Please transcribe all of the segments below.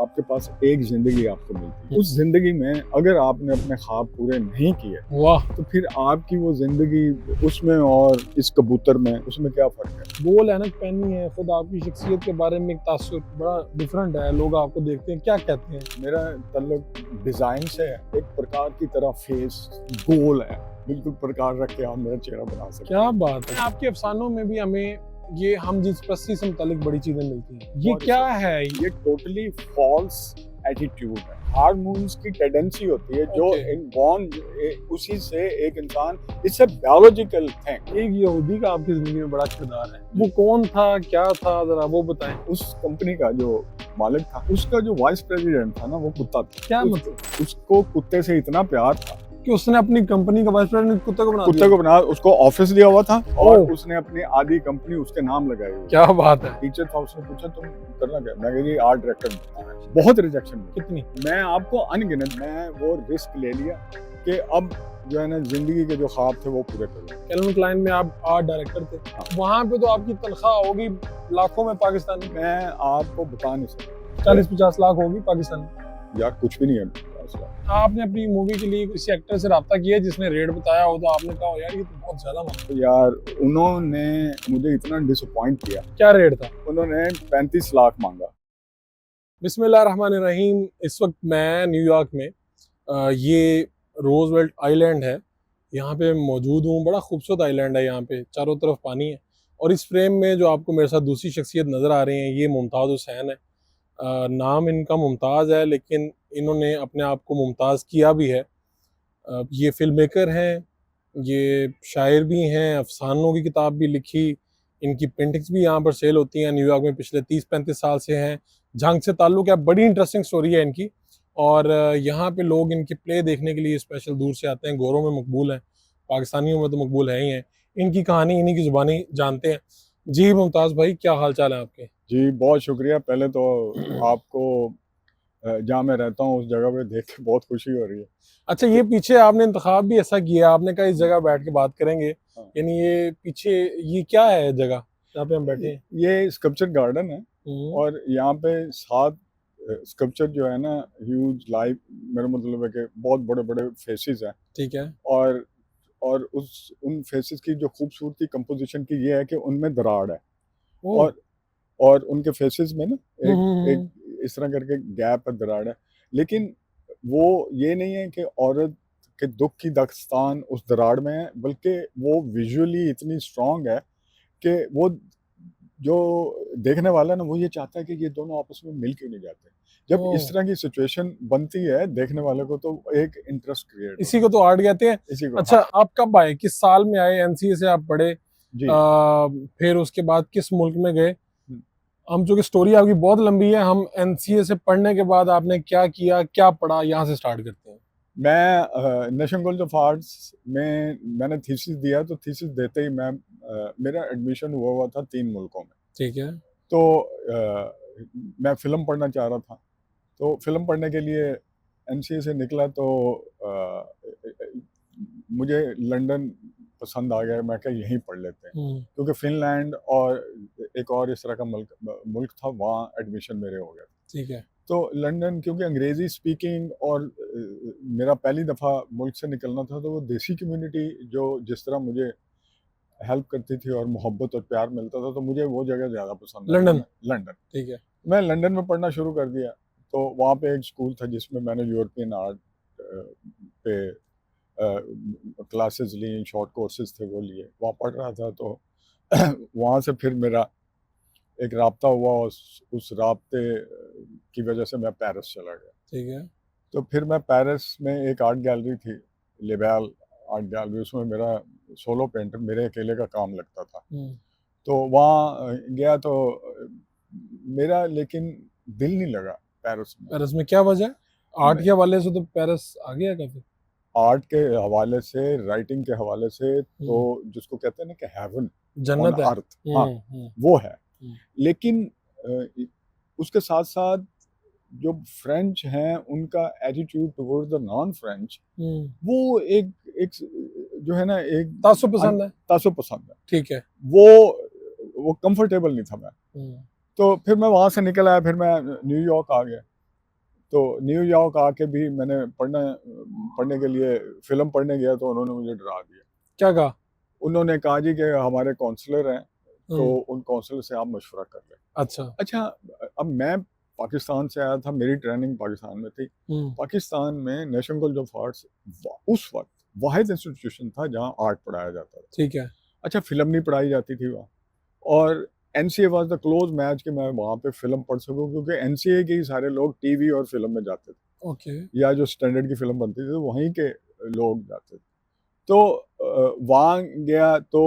आपके पास एक जिंदगी आपको मिलती है। उस जिंदगी में अगर आपने अपने ख्वाब पूरे नहीं किए, वाह, तो फिर आपकी वो जिंदगी उसमें और इस कबूतर में, उसमें क्या फर्क है? वो ऐनक पहनी है, खुद आपकी शख्सियत के बारे में एक तासुर बड़ा डिफरेंट है। लोग आपको देखते हैं, क्या कहते हैं? मेरा ताल्लुक डिजाइन से है। एक प्रकार की तरह फेस गोल है, बिल्कुल प्रकार रख के आप मेरा चेहरा बना सकते क्या बात है। आपके अफसानों में भी हमें ये हम जिस प्रस्ती से मुतालिक बड़ी चीजें मिलती हैं। ये और क्या है? ये टोटली फॉल्स एटीट्यूड है। हार्मोन्स की टेंडेंसी होती है जो Okay. इनबॉर्न, उसी से एक इंसान, इट्स अ बायोलॉजिकल थिंग। एक यहूदी का आपकी जिंदगी में बड़ा किरदार है, वो कौन था, क्या था, जरा वो बताएं। उस कंपनी का जो मालिक था, उसका जो वाइस प्रेसिडेंट था ना, वो कुत्ता था। क्या मतलब उसको कुत्ते से इतना प्यार था कि उसने अपनी कंपनी का वाइस प्रेसिडेंट कुत्ते को बना कुत्ते दिया? को बना, उसको ऑफिस दिया हुआ था और ओह। उसने अपनी आधी कंपनी उसके नाम लगाई हुई। क्या बात है। टीचर था, उसने पूछा तुम करना क्या? मैं कहा जी आर्ट डायरेक्टर बनना है। बहुत रिजेक्शन मिली। कितनी? मैं आपको अनगिनत, मैं वो रिस्क ले लिया कि अब जो है ना, जिंदगी के जो ख्वाब थे वो पूरे करूँ। कैल्विन क्लाइन में आप आर्ट डायरेक्टर थे। वहां पे तो आपकी तनख्वाह होगी लाखों में पाकिस्तानी। मैं आपको बता नहीं सकता। 40-50 लाख होगी पाकिस्तानी। यार कुछ भी नहीं है मसला। आपने अपनी मूवी के लिए किसी एक्टर से रब्ता किया जिसने रेट बताया हो तो आपने कहा हो यार ये तो बहुत ज्यादा मांग। तो यार उन्होंने मुझे इतना डिसअपॉइंट किया। क्या रेट था? उन्होंने 35 लाख मांगा। बिस्मिल्लाहिर्रहमानिर्रहीम। इस वक्त मैं न्यूयॉर्क में ये रोजवेल्ट आइलैंड है, यहाँ पे मौजूद हूँ। बड़ा खूबसूरत आइलैंड है, यहाँ पे चारों तरफ पानी है। और इस फ्रेम में जो आपको मेरे साथ दूसरी शख्सियत नज़र आ रही हैं, ये मुमताज़ हुसैन है। नाम इनका मुमताज़ है, लेकिन इन्होंने अपने आप को मुमताज़ किया भी है। ये फिल्म मेकर हैं, ये शायर भी हैं, अफसानों की किताब भी लिखी। इनकी पेंटिंग्स भी यहाँ पर सेल होती हैं। न्यूयॉर्क में पिछले 30-35 साल से हैं, जंग से ताल्लुक़ है। बड़ी इंटरेस्टिंग स्टोरी है इनकी। और यहाँ पे लोग इनकी प्ले देखने के लिए स्पेशल दूर से आते हैं। गोरों में मकबूल हैं, पाकिस्तानियों में तो मकबूल है ही हैं। इनकी कहानी इन्हीं की ज़ुबानी जानते हैं। जी मुमताज़ भाई, क्या हाल चाल है आपके? जी बहुत शुक्रिया। पहले तो आपको जहाँ मैं रहता हूँ उस जगह पे देख के बहुत खुशी हो रही है। अच्छा, ये पीछे आपने इंतखाब भी ऐसा किया, आपने कहा इस जगह बैठ के बात करेंगे। हाँ। यानी ये पीछे ये क्या है जगह जहाँ पे हम बैठे हैं? ये स्कल्पचर गार्डन है और यहाँ पे 7 स्कल्पचर जो है ना, ह्यूज लाइव, मेरा मतलब है कि बहुत बड़े बड़े फेसेस हैं। ठीक है। और उन फेसेस की जो खूबसूरती कंपोजिशन की ये है कि उनमें दरार है। ओह। और और उनके फेसेस में ना हम्म, एक एक इस तरह करके गैप है, दरार है। लेकिन वो ये नहीं है कि औरत के दुख की दास्तान उस दरार में है, बल्कि वो विजुअली इतनी स्ट्रांग है कि वो जो देखने वाला है ना, वो ये चाहता है कि ये दोनों आपस में मिल क्यों नहीं जाते। जब ओह। इस तरह की सिचुएशन बनती है देखने वाले को, तो एक इंटरेस्ट क्रिएट इसी को तो आर्ट कहते हैं। इसी को। अच्छा, हाँ आप कब आए, किस साल में आए? एनसीए से आप पढ़े, जी। फिर उसके बाद किस मुल्क में गए? हम्म। हम चूंकि स्टोरी आपकी बहुत लंबी है, हम एनसीए से पढ़ने के बाद आपने क्या किया, क्या पढ़ा, यहाँ से स्टार्ट करते हैं। मैं नेशनल कॉलेज ऑफ आर्ट्स में मैंने थीसिस दिया, तो थीसिस देते ही मेरा एडमिशन हुआ था 3 मुल्कों में। ठीक है। तो मैं फ़िल्म पढ़ना चाह रहा था, तो फ़िल्म पढ़ने के लिए एनसीए से निकला, तो मुझे लंदन पसंद आ गया। मैं कहा यहीं पढ़ लेते हैं, क्योंकि फ़िनलैंड और एक और इस तरह का मुल्क था, वहाँ एडमिशन मेरे हो गया। ठीक है। तो लंदन, क्योंकि अंग्रेज़ी स्पीकिंग और मेरा पहली दफ़ा मुल्क से निकलना था, तो वो देसी कम्युनिटी जो जिस तरह मुझे हेल्प करती थी और मोहब्बत और प्यार मिलता था, तो मुझे वो जगह ज़्यादा पसंद आई। लंदन। लंदन। ठीक है। मैं लंदन में पढ़ना शुरू कर दिया। तो वहाँ पे एक स्कूल था जिसमें मैंने यूरोपियन आर्ट पे क्लासेस ली, शॉर्ट कोर्सेज थे वो लिए, वहाँ पढ़ रहा था। तो वहाँ से फिर मेरा एक राब्ता हुआ, उस राब्ते की वजह से मैं पेरिस चला गया। ठीक है। तो फिर मैं पेरिस में एक आर्ट गैलरी थी, लिबेल आर्ट गैलरी, उसमें मेरा सोलो पेंटर, मेरे अकेले का काम लगता था। तो वहाँ गया, तो मेरा लेकिन दिल नहीं लगा पेरिस में। पेरिस में क्या वजह? आर्ट के हवाले से तो पेरिस आगे है काफी। आर्ट के हवाले से, राइटिंग के हवाले से, तो जिसको कहते हैं ना कि हेवन ऑन जन्नत है। अर्थ, हाँ वो है। लेकिन उसके साथ साथ जो फ्रेंच हैं, उनका attitude towards the non French, वो एक एक जो है ना, एक तासुब पसंद है। तासुब पसंद है। ठीक है। वो कंफर्टेबल नहीं था मैं। तो फिर मैं वहाँ से निकल आया, फिर मैं न्यूयॉर्क आ गया। तो न्यूयॉर्क आके भी मैंने पढ़ने के लिए फिल्म पढ़ने गया तो उन्होंने मुझे डरा दिया। क्या कहा? उन्होंने कहा जी कि हमारे काउंसलर हैं, तो हम्म, उन काउंसलर से आप मशवरा कर लें। अच्छा। अच्छा, अब मैं पाकिस्तान से आया था, मेरी ट्रेनिंग पाकिस्तान में थी। हम्म, पाकिस्तान में नेशनल कॉलेज ऑफ आर्ट्स उस वक्त वाहिद इंस्टीट्यूशन था जहाँ आर्ट पढ़ाया जाता था। ठीक है। अच्छा, फिल्म नहीं पढ़ाई जाती थी वहाँ, और NCA was the close match कि मैं वहाँ पे फिल्म पढ़ सकूँ, क्योंकि एनसीए के ही सारे लोग टीवी और फिल्म में जाते थे, ओके। या जो स्टैंडर्ड की फिल्म बनती थी तो वहीं के लोग जाते थे। तो वहाँ गया तो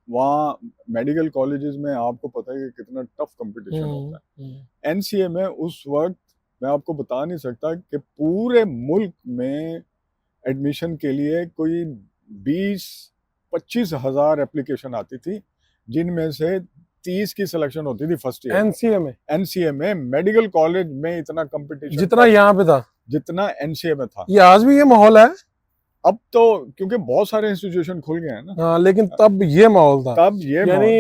वहाँ मेडिकल कॉलेजेस में आपको पता है कि कितना टफ कंपटीशन होता है। एनसीए में उस वक्त मैं आपको बता नहीं सकता कि पूरे मुल्क में एडमिशन के लिए कोई 20-25 हज़ार एप्लीकेशन आती थी, जिनमें से 30 की सिलेक्शन होती थी फर्स्ट ईयर में। एनसीए में एनसीए में मेडिकल कॉलेज में इतना कंपटीशन जितना था यहाँ पे था, जितना एनसीए में था। ये आज भी ये माहौल है? अब तो क्योंकि बहुत सारे इंस्टीट्यूशन खुल गए हैं ना, हाँ, लेकिन तब ये माहौल था, तब ये यानी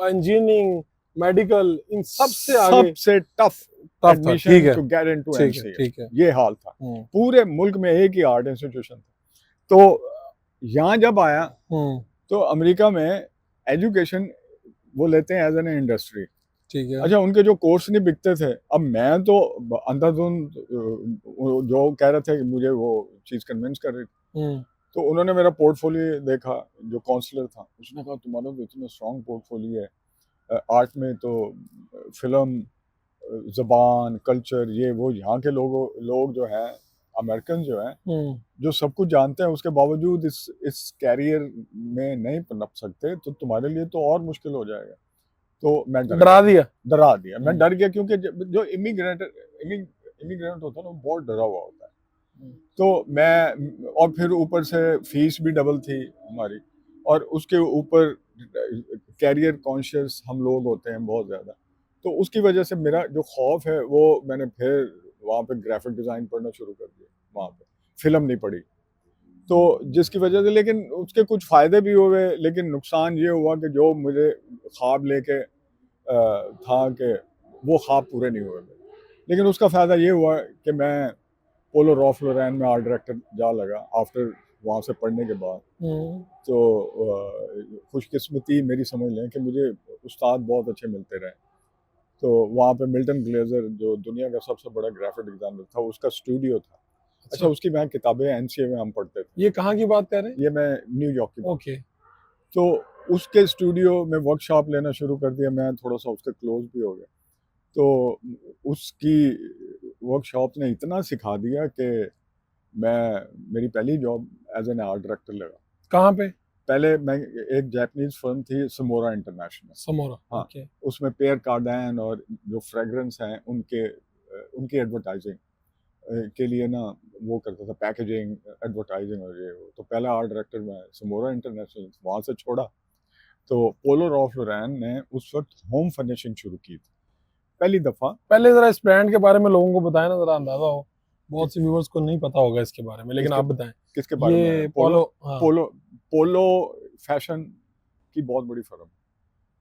इंजीनियरिंग, मेडिकल, इन सबसे आगे सबसे टफ टफ था। एडमिशन ठीक है, टू गेट इनटू ठीक है, एनसीए, ठीक है। ये हाल था। पूरे मुल्क में एक ही आर्ट इंस्टीट्यूशन था। तो यहाँ जब आया हम्म, तो अमेरिका में एजुकेशन वो लेते हैं एज एन इंडस्ट्री। ठीक है। अच्छा, उनके जो कोर्स नहीं बिकते थे, अब मैं तो अंधाधुंध जो कह रहे थे कि मुझे वो चीज़ कन्विंस कर रही थी। हम्म, तो उन्होंने मेरा पोर्टफोलियो देखा, जो काउंसलर था उसने कहा तुम्हारा तो इतना स्ट्रॉन्ग पोर्टफोलियो है आर्ट में, तो फिल्म, ज़बान, कल्चर, ये वो, यहाँ के लोग जो हैं, अमेरिकन जो हैं, हम्म, जो सब कुछ जानते हैं, उसके बावजूद इस कैरियर में नहीं पनप सकते, तो तुम्हारे लिए तो और मुश्किल हो जाएगा। तो मैं डर डरा गया, दिया। डरा दिया, मैं डर गया, क्योंकि जो इमिग्रेंट होता है ना, वो बहुत डरा हुआ होता है। तो मैं, और फिर ऊपर से फीस भी डबल थी हमारी, और उसके ऊपर कैरियर कॉन्शियस हम लोग होते हैं बहुत ज़्यादा। तो उसकी वजह से मेरा जो खौफ है वो, मैंने फिर वहाँ पे ग्राफिक डिज़ाइन पढ़ना शुरू कर दिया, वहाँ पे फिल्म नहीं पढ़ी। तो जिसकी वजह से, लेकिन उसके कुछ फ़ायदे भी हुए, लेकिन नुकसान ये हुआ कि जो मुझे ख्वाब लेके था कि वो ख्वाब पूरे नहीं हुए मेरे। लेकिन उसका फ़ायदा ये हुआ कि मैं पोलो रॉल्फ लोरेन में आर्ट डायरेक्टर जा लगा आफ्टर वहाँ से पढ़ने के बाद। तो खुशकिस्मती मेरी समझ लें कि मुझे उस्ताद बहुत अच्छे मिलते रहे। तो वहाँ पे मिल्टन ग्लेजर, जो दुनिया का सबसे बड़ा ग्राफिक डिज़ाइनर था, उसका स्टूडियो था। अच्छा, अच्छा, उसकी मैं किताबें एनसीए में हम पढ़ते थे। ये कहाँ की बात कर रहे हैं? ये मैं न्यूयॉर्क की बात। ओके। तो उसके स्टूडियो में वर्कशॉप लेना शुरू कर दिया, मैं थोड़ा-सा उसके क्लोज़ भी हो गया। तो उसकी वर्कशॉप ने इतना सिखा दिया कि मेरी पहली job as an art director लगा। कहाँ पे? पहले मैं, एक जापानीज़ फ़र्म थी समोरा इंटरनेशनल। समोरा, हाँ, ओके। उसमें पियर कार्डन और जो फ्रेग्रेंस हैं उनकी एडवर्टाइज़िंग के लिए ना वो करता था, पैकेजिंग, एडवर्टाइज़िंग और ये वो। तो पहला आर्ट डायरेक्टर मैं समोरा इंटरनेशनल, वहाँ से छोड़ा, तो पोलो रॉल्फ लोरेन ने उस वक़्त होम फर्निशिंग शुरू की थी, पहली दफ़ा। पहले जरा इस ब्रांड के बारे में लोगों को बताएं ना, जरा अंदाजा हो। बहुत से व्यूअर्स को नहीं पता होगा इसके बारे में, लेकिन किसके आप बताएं। किसके बारे में? ये पोलो, हाँ। पोलो पोलो फैशन की बहुत बड़ी फर्म है।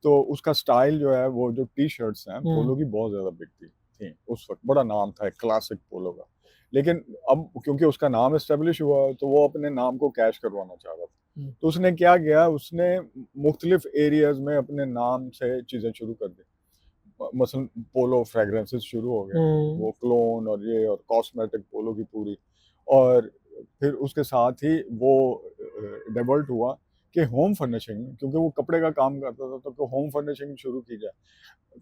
तो उसका स्टाइल जो है, वो जो टी-शर्ट्स हैं, पोलो की बहुत ज़्यादा बिकती थी उस वक़्त, बड़ा नाम था एक क्लासिक पोलो का। लेकिन अब क्योंकि उसका नाम एस्टेब्लिश हुआ, तो वो अपने नाम को कैश करवाना चाह रहा था। तो उसने क्या किया, उसने मुख्तलिफ एरियाज़ में अपने नाम से चीज़ें शुरू कर दी। मसलन पोलो फ्रेग्रेंसेस शुरू हो गए, वो क्लोन और ये और कॉस्मेटिक पोलो की पूरी। और फिर उसके साथ ही वो डेवलप हुआ कि होम फर्निशिंग, क्योंकि वो कपड़े का काम करता था, तो होम फर्निशिंग शुरू की जाए,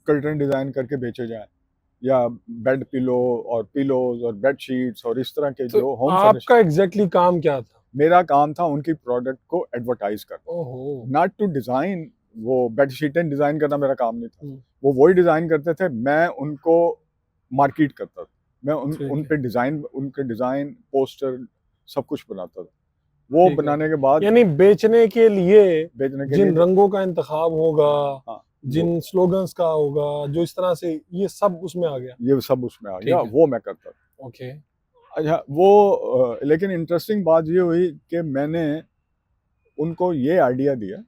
कर्टन डिज़ाइन करके बेचे जाएँ, या बेड पिलो और पिलोज़ और बेड शीट्स और इस तरह के तो जो होम फर्निश। आपका एग्जैक्टली काम क्या था? मेरा काम था उनकी प्रोडक्ट को एडवर्टाइज़ करना, ओहो। Not to design. वो बेडशीटें डिज़ाइन करना मेरा काम नहीं था। हम्म, वो वही डिज़ाइन करते थे, मैं उनको मार्केट करता था। मैं ठीक है, उनके डिज़ाइन, पोस्टर सब कुछ बनाता था। वो ठीक है। बनाने के बाद यानी बेचने के लिए बेचने के लिए जिन रंगों का इंतखाब होगा, हाँ, जिन स्लोगन्स का होगा, जो इस तरह से, ये सब उसमें आ गया। ये सब उसमें आ गया, ठीक है, वो मैं करता था। ओके। अच्छा, वो लेकिन इंटरेस्टिंग बात ये हुई कि मैंने उनको ये आइडिया दिया,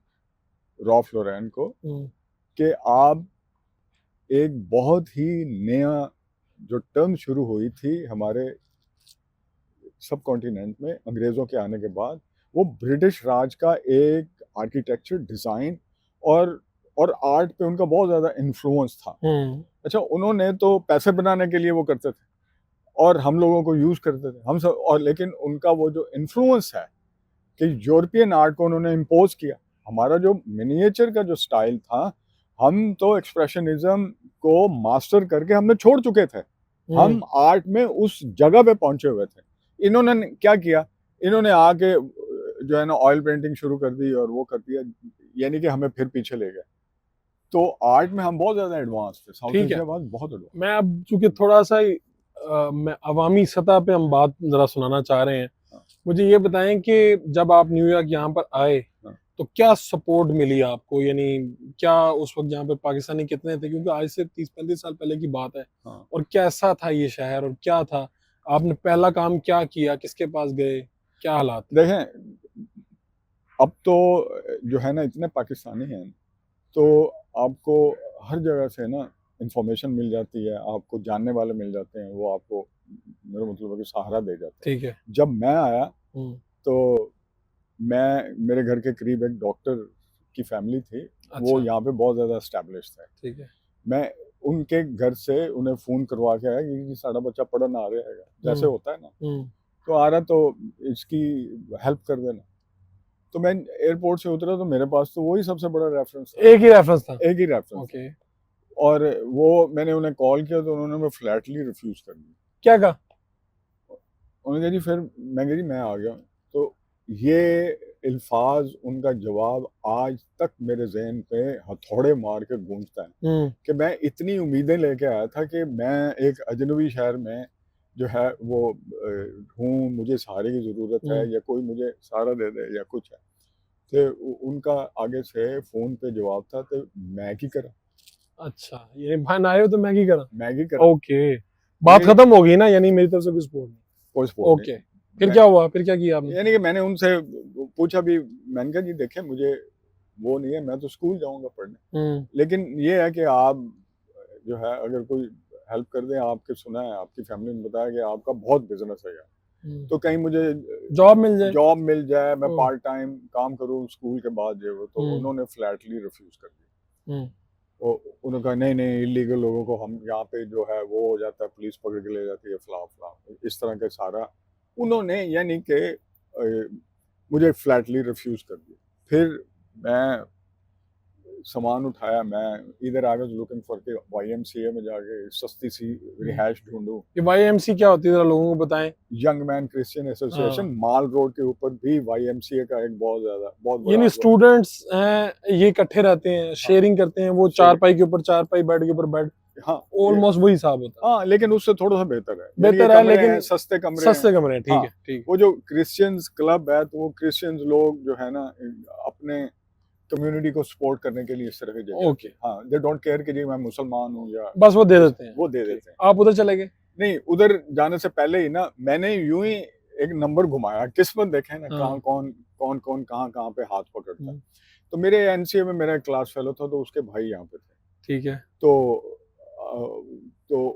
रॉल्फ लोरेन को, हम्म, कि आप एक बहुत ही नया जो टर्म शुरू हुई थी हमारे सब कॉन्टिनेंट में अंग्रेज़ों के आने के बाद, वो ब्रिटिश राज का एक आर्किटेक्चर, डिज़ाइन और आर्ट पे उनका बहुत ज़्यादा इन्फ्लुएंस था। अच्छा, उन्होंने तो पैसे बनाने के लिए वो करते थे और हम लोगों को यूज़ करते थे। हम सब और लेकिन उनका वो जो इन्फ्लुएंस है कि यूरोपियन आर्ट को उन्होंने इम्पोज़ किया। हमारा जो मिनिएचर का जो स्टाइल था, हम तो एक्सप्रेशनिज़्म को मास्टर करके हमने छोड़ चुके थे। हम आर्ट में उस जगह पे पहुँचे हुए थे। इन्होंने क्या किया, इन्होंने आके जो है ना ऑयल पेंटिंग शुरू कर दी और वो कर दिया, यानी कि हमें फिर पीछे ले गए। तो आर्ट में हम बहुत ज़्यादा एडवांस थे, साउथ ठीक है। एशिया बाद बहुत एडवांस। मैं अब चूंकि थोड़ा सा ही मैं अवामी सतह पे हम बात जरा सुनाना चाह रहे हैं, हाँ। मुझे ये बताएं कि जब आप न्यूयॉर्क यहाँ पर आए हाँ। तो क्या सपोर्ट मिली आपको, यानी क्या उस वक्त यहाँ पे पाकिस्तानी कितने थे, क्योंकि आज से 30-35 साल पहले की बात है, हाँ। और कैसा था ये शहर और क्या था, आपने पहला काम क्या किया, किसके पास गए, क्या हालात थे? देखें, अब तो जो है ना इतने पाकिस्तानी हैं, तो आपको हर जगह से ना इंफॉर्मेशन मिल जाती है, आपको जानने वाले मिल जाते हैं, वो आपको मेरा मतलब है कि सहारा दे जाते हैं। ठीक है। जब मैं आया हम्म, तो मेरे घर के करीब एक डॉक्टर की फैमिली थी, वो अच्छा। यहाँ पे बहुत ज़्यादा एस्टैब्लिश थे। ठीक है। मैं उनके घर से उन्हें फ़ोन करवा के आया कि साਡਾ बच्चा पढ़न आ रहा है, जैसे होता है ना, तो आ रहा तो इसकी हेल्प कर देना। तो मैं एयरपोर्ट से उतरा तो मेरे पास तो वही सबसे बड़ा रेफरेंस था, एक ही रेफरेंस था। एक ही रेफरेंस था। ओके। और वो मैंने उन्हें कॉल किया तो उन्होंने मैं फ्लैटली रिफ्यूज़ कर दिया। क्या कहा? उन्होंने कहा जी फिर मैं कहा जी मैं आ गया। तो ये अल्फाज, उनका जवाब आज तक मेरे ज़हन पे हथौड़े मार के गूंजता है कि मैं इतनी उम्मीदें लेके आया था कि मैं एक अजनबी शहर में जो है वो हूँ, मुझे सहारे की ज़रूरत है या कोई मुझे सहारा दे दे या कुछ है। तो उनका आगे से फ़ोन पे जवाब था तो मैं की करा, अच्छा, ये बहन आए हो तो मैगी करा। मैगी करा। ओके, बात यानी खत्म हो गई ना, यानी मेरी तरफ से कोई सपोर्ट नहीं। कोई सपोर्ट ओके, नहीं। फिर मैं क्या हुआ, फिर क्या किया आपने? यानी कि मैंने उनसे पूछा भी, मैंने कहा जी देखें मुझे वो नहीं है, मैं तो स्कूल जाऊँगा पढ़ने। लेकिन ये है कि आप जो है अगर कोई हेल्प कर दें, आपके सुना है, आपकी फैमिली ने बताया कि आपका बहुत बिज़नेस है यार, तो कहीं मुझे जॉब मिल जाए। जॉब मिल जाए, मैं हम्म, पार्ट टाइम काम करूँ स्कूल के बाद जो है वो, तो उन्होंने फ्लैटली रिफ्यूज़ कर दिया। हम्म, वो उन्होंने कहा नहीं, नहीं इल्लीगल लोगों को हम यहाँ पे जो है वो हो जाता है, पुलिस पकड़ के ले जाती है, फलां-फलां, इस तरह का सारा उन्होंने यानी कि मुझे फ्लैटली रिफ्यूज़ कर दिया। फिर मैं सामान उठाया, मैं इधर आ गया लुकिंग फॉर के वाईएमसीए में जाके सस्ती सी रिहाइश ढूँढूँ। ये वाईएमसी क्या होती है, जरा लोगों को बताएं। यंग मैन क्रिश्चियन एसोसिएशन, हाँ, माल रोड के ऊपर भी वाईएमसीए का एक बहुत बड़ा यानी वो स्टूडेंट्स हैं, ये इकट्ठे रहते हैं, हाँ, शेयरिंग करते हैं, वो शेयरिंग चारपाई के ऊपर चारपाई, बेड के ऊपर बेड, हाँ, ये ऑलमोस्ट वही हिसाब होता है। हाँ, लेकिन उससे थोड़ा-सा बेहतर है। यानी कि बेहतर है कमरे हैं, लेकिन सस्ते कमरे हैं। सस्ते कमरे हैं। ठीक हाँ, है, ठीक वो जो क्रिश्चियंस क्लब है, तो वो क्रिश्चियंस लोग जो है ना अपने कम्युनिटी को सपोर्ट करने के लिए इस तरह की है। जगह ओके, होती है। हाँ, दे डोंट केयर कि जी मैं मुसलमान हूँ या बस वो दे देते हैं। वो दे ठीक, देते हैं। आप उधर चले गए। नहीं, उधर जाने से पहले ही ना मैंने यूँ ही एक नंबर घुमाया, किस्मत देखें ना हाँ। कौन कहाँ-कहाँ पे हाथ पकड़ता है। हम्म, तो मेरे एनसीए में मेरा एक क्लास फेलो था, तो उसके भाई यहाँ पे थे। ठीक है। तो तो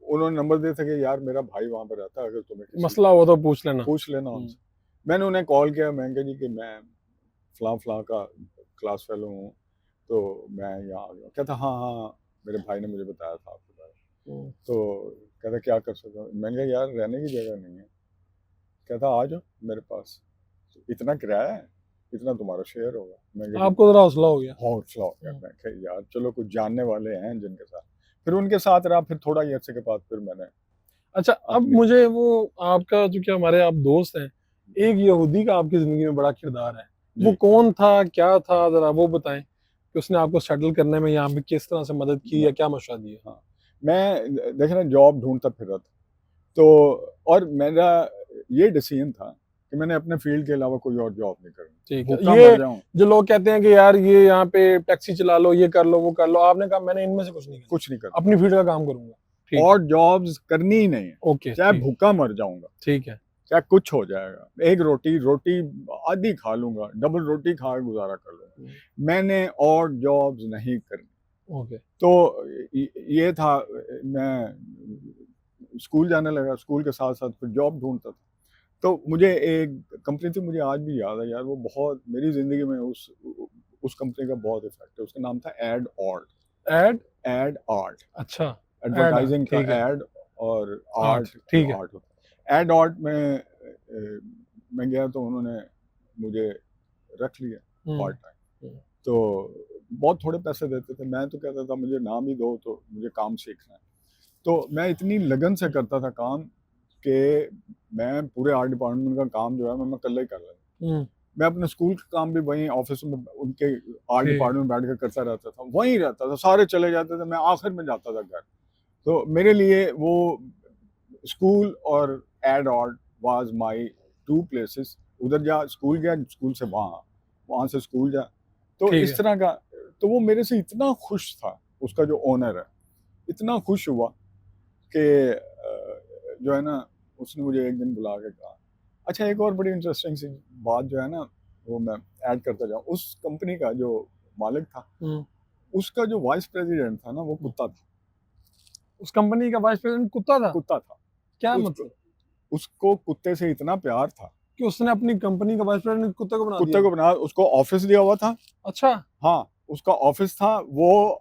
उन्होंने नंबर दिया था कि यार मेरा भाई वहाँ पे रहता है, अगर तुम्हें किसी मसला हो तो पूछ लेना। पूछ लेना उनसे। मैंने उन्हें कॉल किया, मैंने कहा जी कि मैं फलाँ-फलाँ का क्लास फेलो हूँ, तो मैं यहाँ आ गया। कहता हाँ, हाँ, मेरे भाई ने मुझे बताया था आपके बारे में। तो कहता क्या कर सकता हूँ? मैंने कहा यार रहने की जगह नहीं है। कहता आ जाओ मेरे पास। इतना किराया है, इतना तुम्हारा शेयर होगा। मैंने कहा जी आपको जरा हौसला हो गया। हौसला हो गया। मैं कहा यार चलो कुछ जानने वाले हैं जिनके साथ। फिर उनके साथ रहा, फिर थोड़ा ही अरसे के बाद फिर मैंने अच्छा, अब अपनी मुझे वो आपका जो क्या हमारे आप दोस्त हैं, एक यहूदी का आपकी जिंदगी में बड़ा किरदार है, वो जी, कौन था, क्या था, जरा वो बताएं कि उसने आपको सेटल करने में यहाँ पे किस तरह से मदद की मैं या क्या मशवरा दिया? हाँ, मैं देखिए ना जॉब ढूँढता फिर रहा था। तो और मेरा ये डिसीजन था कि मैंने अपने फ़ील्ड के अलावा कोई और जॉब नहीं करनी। ठीक है। भूखा मर ये जाऊँ, जो लोग कहते हैं कि यार ये यहाँ पे टैक्सी चला लो, ये कर लो, वो कर लो, आपने कहा मैंने इनमें से कुछ नहीं करना, कुछ नहीं करना। अपनी फील्ड का काम करूंगा। ठीक है। और जॉब्स करनी ही नहीं है। ओके, चाहे ठीक। भूखा मर जाऊँगा, ठीक है। चाहे कुछ हो जाएगा। एक रोटी रोटी आधी खा लूँगा, डबल रोटी खा के गुज़ारा कर लूँगा। मैंने और जॉब्स नहीं करनी। ओके। तो ये था मैं स्कूल जाने लगा, स्कूल के साथ-साथ फिर जॉब ढूँढता था। तो मुझे एक कंपनी थी, मुझे आज भी याद है यार, वो बहुत मेरी ज़िंदगी में उस कंपनी का बहुत इफ़ेक्ट है। उसका नाम था एड एड एड आर्ट, अच्छा, एड आर्ट, एडवर्टाइज़िंग का ठीक है, एड और आर्ट, आर्ट जो ठीक है। आर्ट होता है। एड आर्ट में मैं गया तो उन्होंने मुझे रख लिया हुँ, पार्ट टाइम। हुँ, तो बहुत थोड़े पैसे देते थे। मैं तो कहता था मुझे नाम ही दो, तो मुझे काम सीखना है। तो मैं इतनी लगन से करता था काम कि मैं पूरे आर्ट डिपार्टमेंट का काम जो है मैं अकेले ही कर लेता। हुँ, मैं अपने स्कूल का काम भी वहीं ऑफिस में उनके आर्ट ठीक है। डिपार्टमेंट में बैठ के करता रहता था। वहीं रहता था, सारे चले जाते थे, मैं आखिर में जाता था घर। तो मेरे लिए वो स्कूल और ad art was my two places. उधर जा, स्कूल गया, स्कूल से वहाँ, वहाँ से स्कूल जा। तो ठीक इस है। तरह का। तो वो मेरे से इतना खुश था, उसका जो ओनर है, इतना खुश हुआ कि जो है ना, उसने मुझे एक दिन बुला के कहा। अच्छा, एक और बड़ी इंटरेस्टिंग सी बात जो है ना, वो मैं ऐड करता जाऊँ। उस कंपनी का जो मालिक था, हुँ, उसका जो वाइस प्रेसिडेंट था ना, वो हुँ। कुत्ता था। उस कंपनी का वाइस प्रेज़िडेंट कुत्ता था? कुत्ता था। क्या उसको मतलब? उसको कुत्ते से इतना प्यार था। कि उसने अपनी कंपनी का वाइस प्रेज़िडेंट कुत्ते को बना कुत्ते दिया? को बना, उसको ऑफिस दिया हुआ था। अच्छा, हाँ, उसका ऑफिस था, वो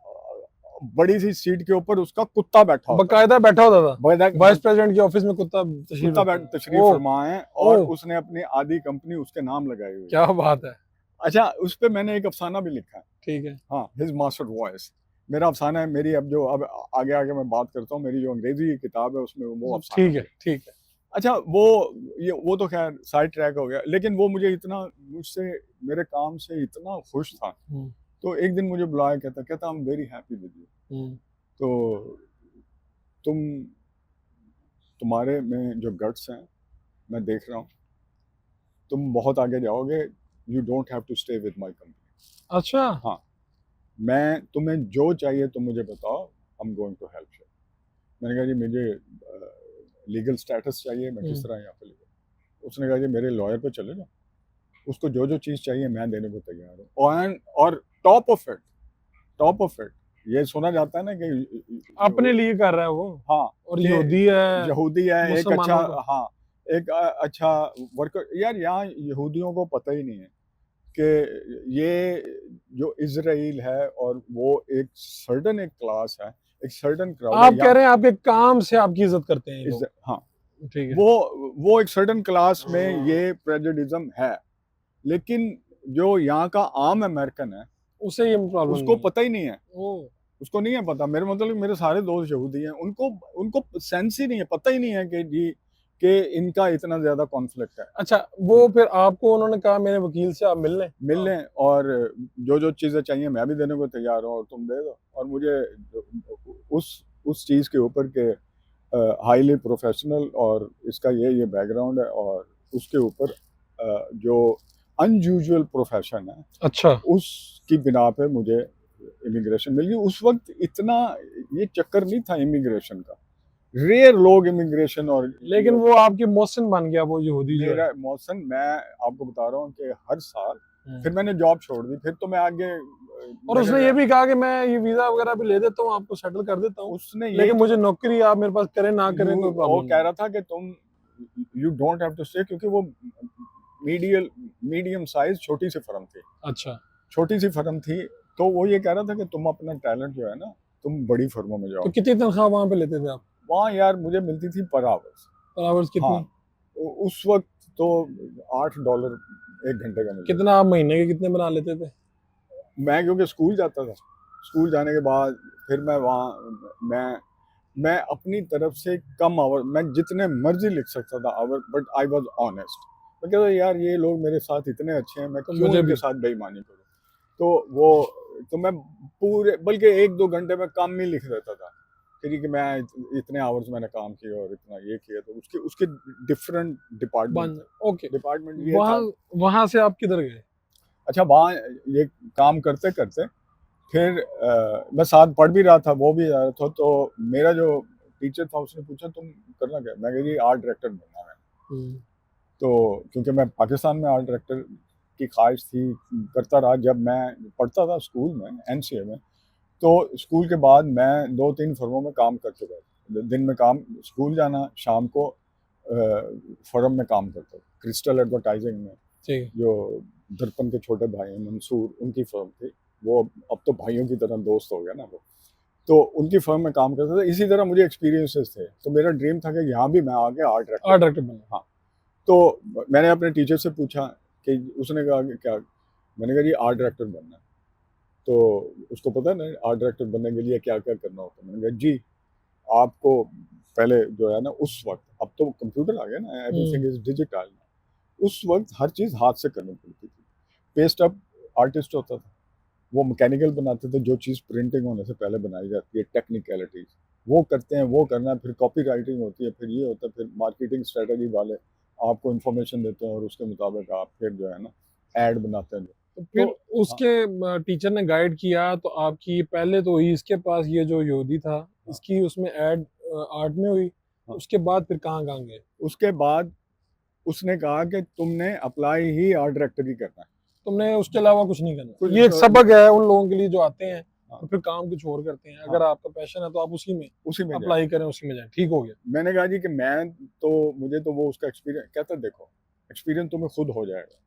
बड़ी सी सीट के ऊपर उसका कुत्ता बैठा होता था। बाकायदा बैठा होता था। वाइस बकायदा प्रेज़िडेंट के ऑफिस में कुत्ता तशरीफ़ कुत्ता रखता था। तशरीफ ओह! फरमा है, और ओह! उसने अपनी आधी कंपनी उसके नाम लगाई हुई है। क्या बात है! अच्छा, उस पे मैंने एक अफसाना भी लिखा है। ठीक है। हाँ, हिज मास्टर वॉइस मेरा अफसाना है। मेरी अब आगे आगे मैं बात करता हूँ, मेरी जो अंग्रेजी की किताब है उसमें वो अफसाना ठीक भी है, है। ठीक है। अच्छा, वो तो खैर साइड ट्रैक हो गया, लेकिन वो मुझे इतना, मुझसे, मेरे काम से इतना खुश था। हुँ, तो एक दिन मुझे बुलाया, कहता I am very happy with you. हुँ। तो तुम तुम्हारे में जो गट्स हैं, मैं देख रहा हूँ, तुम बहुत आगे जाओगे। You don't have to stay with my company. अच्छा, हाँ, मैं तुम्हें जो चाहिए तुम मुझे बताओ, I am going to help you. मैंने कहा जी मुझे लीगल स्टेटस चाहिए, मैं किस हुँ। तरह यहाँ पे लीगल। उसने कहा जी मेरे लॉयर पे चले जाओ, उसको जो जो चीज़ चाहिए मैं देने को तैयार हूँ। और टॉप ऑफ इट, ये सुना जाता है ना कि अपने लिए कर रहा है वो हाँ, और कि यहूदी है, यहूदी है, एक अच्छा, मुसलमानों का। हाँ, एक अच्छा वर्कर। यार यहाँ यहूदियों को पता ही नहीं है कि ये जो इज़राइल है, और वो एक सर्टेन एक क्लास है, एक सर्टेन क्राउड है आप कह यहाँ। रहे हैं आपके काम से आपकी इज़्ज़त करते हैं ये लोग। हाँ, ठीक है। वो एक सर्टेन क्लास में ये प्रेजुडिज्म है। लेकिन जो यहाँ का आम अमेरिकन है, उसे ये प्रॉब्लम उसको नहीं है। पता ही नहीं है। ओह! उसको नहीं है पता। मेरे मतलब मेरे सारे दोस्त यहूदी हैं, उनको उनको सेंस ही नहीं है, पता ही नहीं है कि जी, कि इनका इतना ज़्यादा कॉन्फ्लिक्ट है। अच्छा, वो फिर आपको उन्होंने कहा मेरे वकील से आप मिल लें? मिल लें, और जो-जो चीज़ें चाहिए मैं भी देने को तैयार हूँ, और तुम दे दो। और मुझे उस चीज़ के ऊपर के हाईली प्रोफेशनल, और इसका ये बैकग्राउंड है, और उसके ऊपर जो अनयूजुअल प्रोफेशन है, अच्छा, उसकी बिना पे मुझे इमिग्रेशन मिल गई। उस वक़्त इतना ये चक्कर नहीं था इमिग्रेशन का। रेयर लोग इमिग्रेशन और लेकिन वो आपके मौसिन बन गया वो यहूदी जो है। मेरा मौसम, मैं आपको बता रहा हूँ कि हर साल, हुँ। फिर मैंने जॉब छोड़ दी, फिर तो मैं आगे और लगा उसने ये गया। भी कहा कि मैं ये वीज़ा वगैरह भी ले देता हूँ, आपको सेटल कर देता हूँ। उसने यही लेकिन तो, मुझे नौकरी आप मेरे पास करें ना करें कोई वो प्रॉब्लम कह नहीं है। रहा था कि तुम you don't have to stay, क्योंकि वो मीडियल मीडियम साइज छोटी सी फर्म थी। अच्छा, छोटी सी फर्म थी, तो वो ये कह रहा था कि तुम अपना टैलेंट जो है ना, तुम बड़ी फर्मों में तो जाओ। कितनी तनख्वाह वहाँ पे लेते थे आप? वहाँ यार मुझे मिलती थी पर आवर्स। पर आवर्स हाँ, कितनी? उस वक्त तो $8 1 घंटे का मिलता था। कितना आप महीने के कितने बना लेते थे? मैं क्योंकि स्कूल जाता था, स्कूल जाने के बाद फिर मैं वहाँ, मैं अपनी तरफ से कम आवर, मैं जितने मर्जी लिख सकता था hour, but I was honest. मैं कहता यार ये लोग मेरे साथ इतने अच्छे हैं, मैं तो क्यों मुझे इनके भी। साथ बेईमानी करूँ। तो वो, तो मैं पूरे, बल्कि 1-2 घंटे में कम ही लिख देता था कि मैं इतने आवर्स मैंने काम किए और इतना ये किया। तो उसके उसके डिफरेंट डिपार्टमेंट बन थे। ओके। डिपार्टमेंट ये वहाँ था। वहाँ से आप किधर गए? अच्छा, वहाँ ये काम करते करते फिर मैं साथ पढ़ भी रहा था, वो भी जा रहा था। तो मेरा जो टीचर था उसने पूछा तुम करना क्या? मैं कहा जी आर्ट डायरेक्टर बनना है। हुँ, तो क्योंकि मैं पाकिस्तान में आर्ट डायरेक्टर की ख्वाहिश थी, करता रहा। जब मैं पढ़ता था स्कूल में, एनसीए में, तो स्कूल के बाद मैं 2-3 फर्मों में काम कर चुका था। दिन में काम, स्कूल जाना, शाम को फर्म में काम करता था। क्रिस्टल एडवर्टाइजिंग में, ठीक है। जो दर्पण के छोटे भाई हैं मंसूर, उनकी फर्म थी। वो अब तो भाइयों की तरह दोस्त हो गया ना वो। तो उनकी फर्म में काम करता था। इसी तरह मुझे एक्सपीरियंसेस थे। तो मेरा ड्रीम था कि यहाँ भी मैं आके आर्ट डायरेक्टर आर्ट बनूँ। डायरेक्टर बनना। हाँ, तो मैंने अपने टीचर से पूछा कि उसने कहा कि क्या? मैंने कहा जी आर्ट डायरेक्टर बनना है। तो उसको पता है ना आर्ट डायरेक्टर बनने के लिए क्या-क्या करना होता है। मैंने कहा जी, आपको पहले जो है ना उस वक़्त, अब तो कंप्यूटर आ गया ना, एवरीथिंग इज़ डिजिटल। उस वक़्त हर चीज़ हाथ से करनी पड़ती थी। पेस्ट अप आर्टिस्ट होता था। वो मैकेनिकल बनाते थे, जो चीज़ प्रिंटिंग होने से पहले बनाई जाती है, टेक्निकैलिटीज़ वो करते हैं, वो करना है। फिर कॉपी राइटिंग होती है, फिर ये होता है, फिर मार्केटिंग स्ट्रेटजी वाले आपको इन्फॉर्मेशन देते हैं और उसके मुताबिक आप फिर जो है ना ऐड बनाते हैं। तो तो फिर हाँ, उसके टीचर ने गाइड किया तो आपकी पहले तो हुई इसके पास ये जो योदी था, हाँ, इसकी उसमें ऐड आर्ट में हुई। हाँ। उसके बाद फिर कहाँ-कहाँ गए? उसके बाद उसने कहा कि तुमने अप्लाई ही आर्ट डायरेक्टर ही करना है। तुमने उसके अलावा कुछ नहीं करना। कुछ ये एक सबक है उन लोगों के लिए जो आते हैं हाँ, और फिर काम कुछ और करते हैं। हाँ, अगर आपका पैशन है तो आप उसी में उसी में जाए। अप्लाई करें, उसी में जाएँ। ठीक हो गया। मैंने कहा जी कि मुझे तो वो उसका एक्सपीरियंस कहता, देखो एक्सपीरियंस तुम्हें खुद हो जाएगा।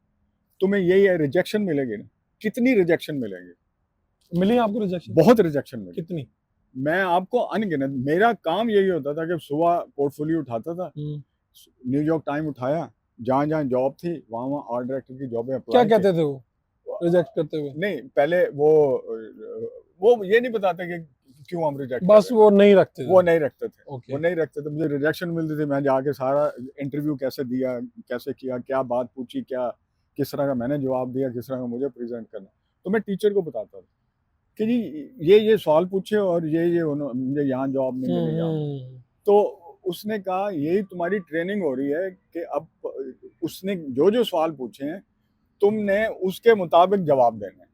तुम्हें यही है, रिजेक्शन मिलेगी ना, कितनी रिजेक्शन मिलेंगी? मिली आपको रिजेक्शन? बहुत रिजेक्शन मिली। कितनी? मैं आपको अनगिनत, मेरा काम यही होता था कि सुबह पोर्टफोलियो उठाता था, हुँ। न्यूयॉर्क टाइम उठाया, जहाँ-जहाँ जॉब थी वहाँ-वहाँ आर्ट डायरेक्टर की जॉबें क्या अप्लाई की। कहते थे वो रिजेक्ट करते हुए? नहीं, पहले वो ये नहीं बताते कि क्यों हम रिजेक्ट कर बस रहे हैं। वो नहीं रखते वो थे। नहीं रखते थे। वो ओके। नहीं रखते थे। मुझे रिजेक्शन मिलती थी, मैं जाके सारा इंटरव्यू कैसे दिया, कैसे किया, क्या बात पूछी, क्या किस तरह का मैंने जवाब दिया, किस तरह का मुझे प्रेज़ेंट करना। तो मैं टीचर को बताता था कि जी ये सवाल पूछे और ये मुझे यहाँ जॉब नहीं हुँ, मिली यहाँ। हुँ। तो उसने कहा यही तुम्हारी ट्रेनिंग हो रही है कि अब उसने जो-जो सवाल पूछे हैं, तुमने उसके मुताबिक जवाब देने हैं।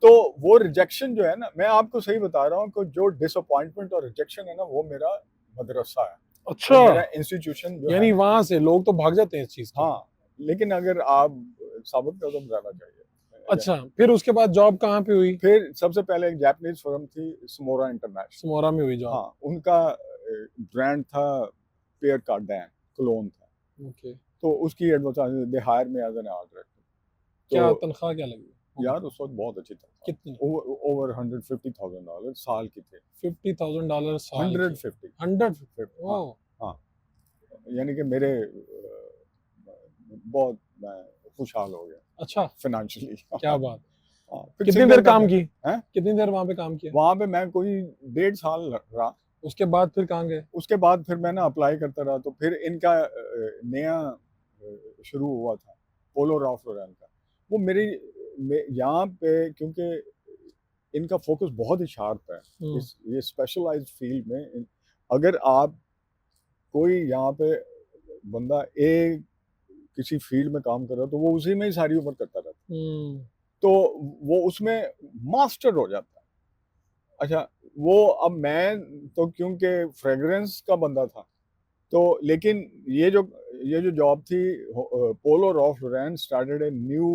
तो वो रिजेक्शन जो है ना, मैं आपको सही बता रहा हूँ कि जो डिसअपॉइंटमेंट और रिजेक्शन है ना, वो मेरा मदरसा है। वो अच्छा, मेरा इंस्टीट्यूशन जो है यानी ना। वहाँ से लोग तो भाग जाते हैं इस चीज़ के। हाँ, लेकिन अगर आप साबित कदम रहना चाहिए। अच्छा, फिर उसके बाद जॉब कहाँ पे हुई? फिर सबसे पहले एक जापानीज़ फर्म थी, समोरा इंटरनेशनल। समोरा में हुई जॉब। हाँ, उनका ब्रांड था पियर कार्डन, कोलोन था। ओके। तो उसकी advertising, they hire me as an art director. क्या तो तनख्वाह क्या लगी? ओके। यार उस वक़्त बहुत अच्छी तनख्वाह, कितनी? ओवर $150,000 साल की थी। $50,000 साल की। 150, 100 हाँ, ओह! हाँ। यानी कि मेरे बहुत मैं खुशहाल हो गया अच्छा, फाइनेंशियली। क्या बात! हाँ, फिर कितनी देर सिंगल था काम मैं। की? हैं? कितनी देर वहाँ पे काम किया? वहाँ पे मैं कोई 1.5 साल रहा। उसके बाद फिर कहाँ गए? उसके बाद फिर मैं ना अप्लाई करता रहा, तो फिर इनका नया शुरू हुआ था, पोलो राल्फ लॉरेन का। वो यहाँ पे, क्योंकि इनका फ़ोकस बहुत ही शार्प है, हुँ, इस ये स्पेशलाइज़्ड फ़ील्ड में अगर आप कोई यहाँ पे बंदा किसी फ़ील्ड में काम कर रहा है, तो वो उसी में ही सारी उम्र करता रहता है। हुँ। तो वो उसमें मास्टर हो जाता है। अच्छा, वो अब मैं तो क्योंकि फ्रेग्रेंस का बंदा था, तो लेकिन ये जो जॉब थी, Polo Ralph Lauren started a new,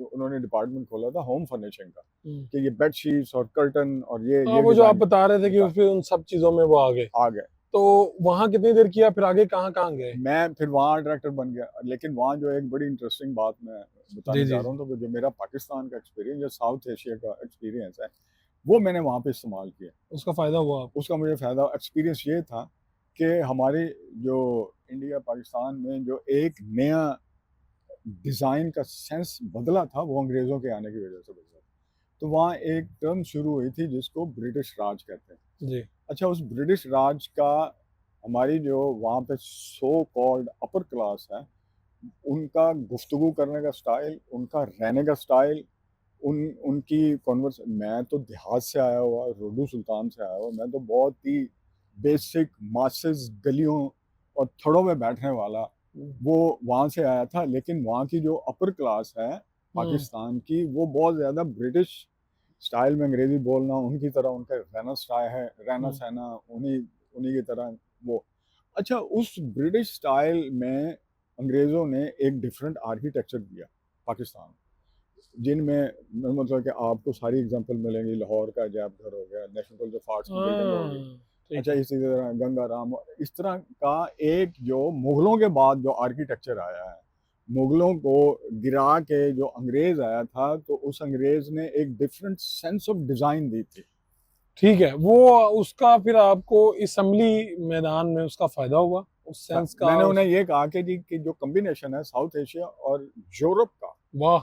उन्होंने डिपार्टमेंट खोला था होम फर्निशिंग का, हुँ। कि ये बेडशीट्स और कर्टन और हाँ, ये वो जो आप डिज़ाइन बता रहे थे कि बता फिर उन सब चीज़ों में वो आ गए। आ गए। तो वहाँ कितनी देर किया फिर आगे कहाँ-कहाँ गए? मैं फिर वहाँ डायरेक्टर बन गया, लेकिन वहाँ जो एक बड़ी इंटरेस्टिंग बात मैं जी, बताना चाह जी, रहा जी। हूँ, तो वो जो मेरा पाकिस्तान का एक्सपीरियंस या साउथ एशिया का एक्सपीरियंस है, वो मैंने वहाँ पे इस्तेमाल किया। उसका फ़ायदा हुआ आपको? उसका मुझे फ़ायदा एक्सपीरियंस ये था कि हमारी जो इंडिया पाकिस्तान में जो एक नया डिज़ाइन का सेंस बदला था, वो अंग्रेज़ों के आने की वज़ह से बदला था। तो वहाँ एक टर्म शुरू हुई थी जिसको ब्रिटिश राज कहते हैं। जी। अच्छा, उस ब्रिटिश राज का हमारी जो वहाँ पे सो कॉल्ड अपर क्लास है, उनका गुफ्तगू करने का स्टाइल, उनका रहने का स्टाइल, उनकी कॉन्वर्स मैं तो देहात से आया हुआ, रोडू सुल्तान से आया हुआ, मैं तो बहुत ही बेसिक मासेस गलियों और थड़ों में बैठने वाला, हुँ, वो वहाँ से आया था। लेकिन वहाँ की जो अपर क्लास है हुँ, पाकिस्तान की, वो बहुत ज़्यादा ब्रिटिश स्टाइल में अंग्रेज़ी बोलना, उनकी तरह उनका रहना स्टाइल है, हुँ, रहना-सहना उन्हीं उन्हीं की तरह वो। अच्छा, उस ब्रिटिश स्टाइल में अंग्रेज़ों ने एक डिफरेंट आर्किटेक्चर दिया पाकिस्तान को। जिनमें मतलब कि आपको सारी एग्जांपल मिलेंगी। लाहौर का अजायब घर हो गया, नेशनल कॉलेज ऑफ आर्ट्स की बिल्डिंग होगी। हाँ, ठीक अच्छा, है। इसी तरह गंगा राम, इस तरह का एक जो मुगलों के बाद जो आर्किटेक्चर आया है, मुगलों को गिरा के जो अंग्रेज आया था, तो उस अंग्रेज ने एक डिफरेंट सेंस ऑफ डिजाइन दी थी। ठीक है, वो उसका फिर आपको असम्बली मैदान में उसका फायदा हुआ उस सेंस का। मैंने उन्हें ये कहा कि जी कि जो कम्बिनेशन है साउथ एशिया और यूरोप का, वाह,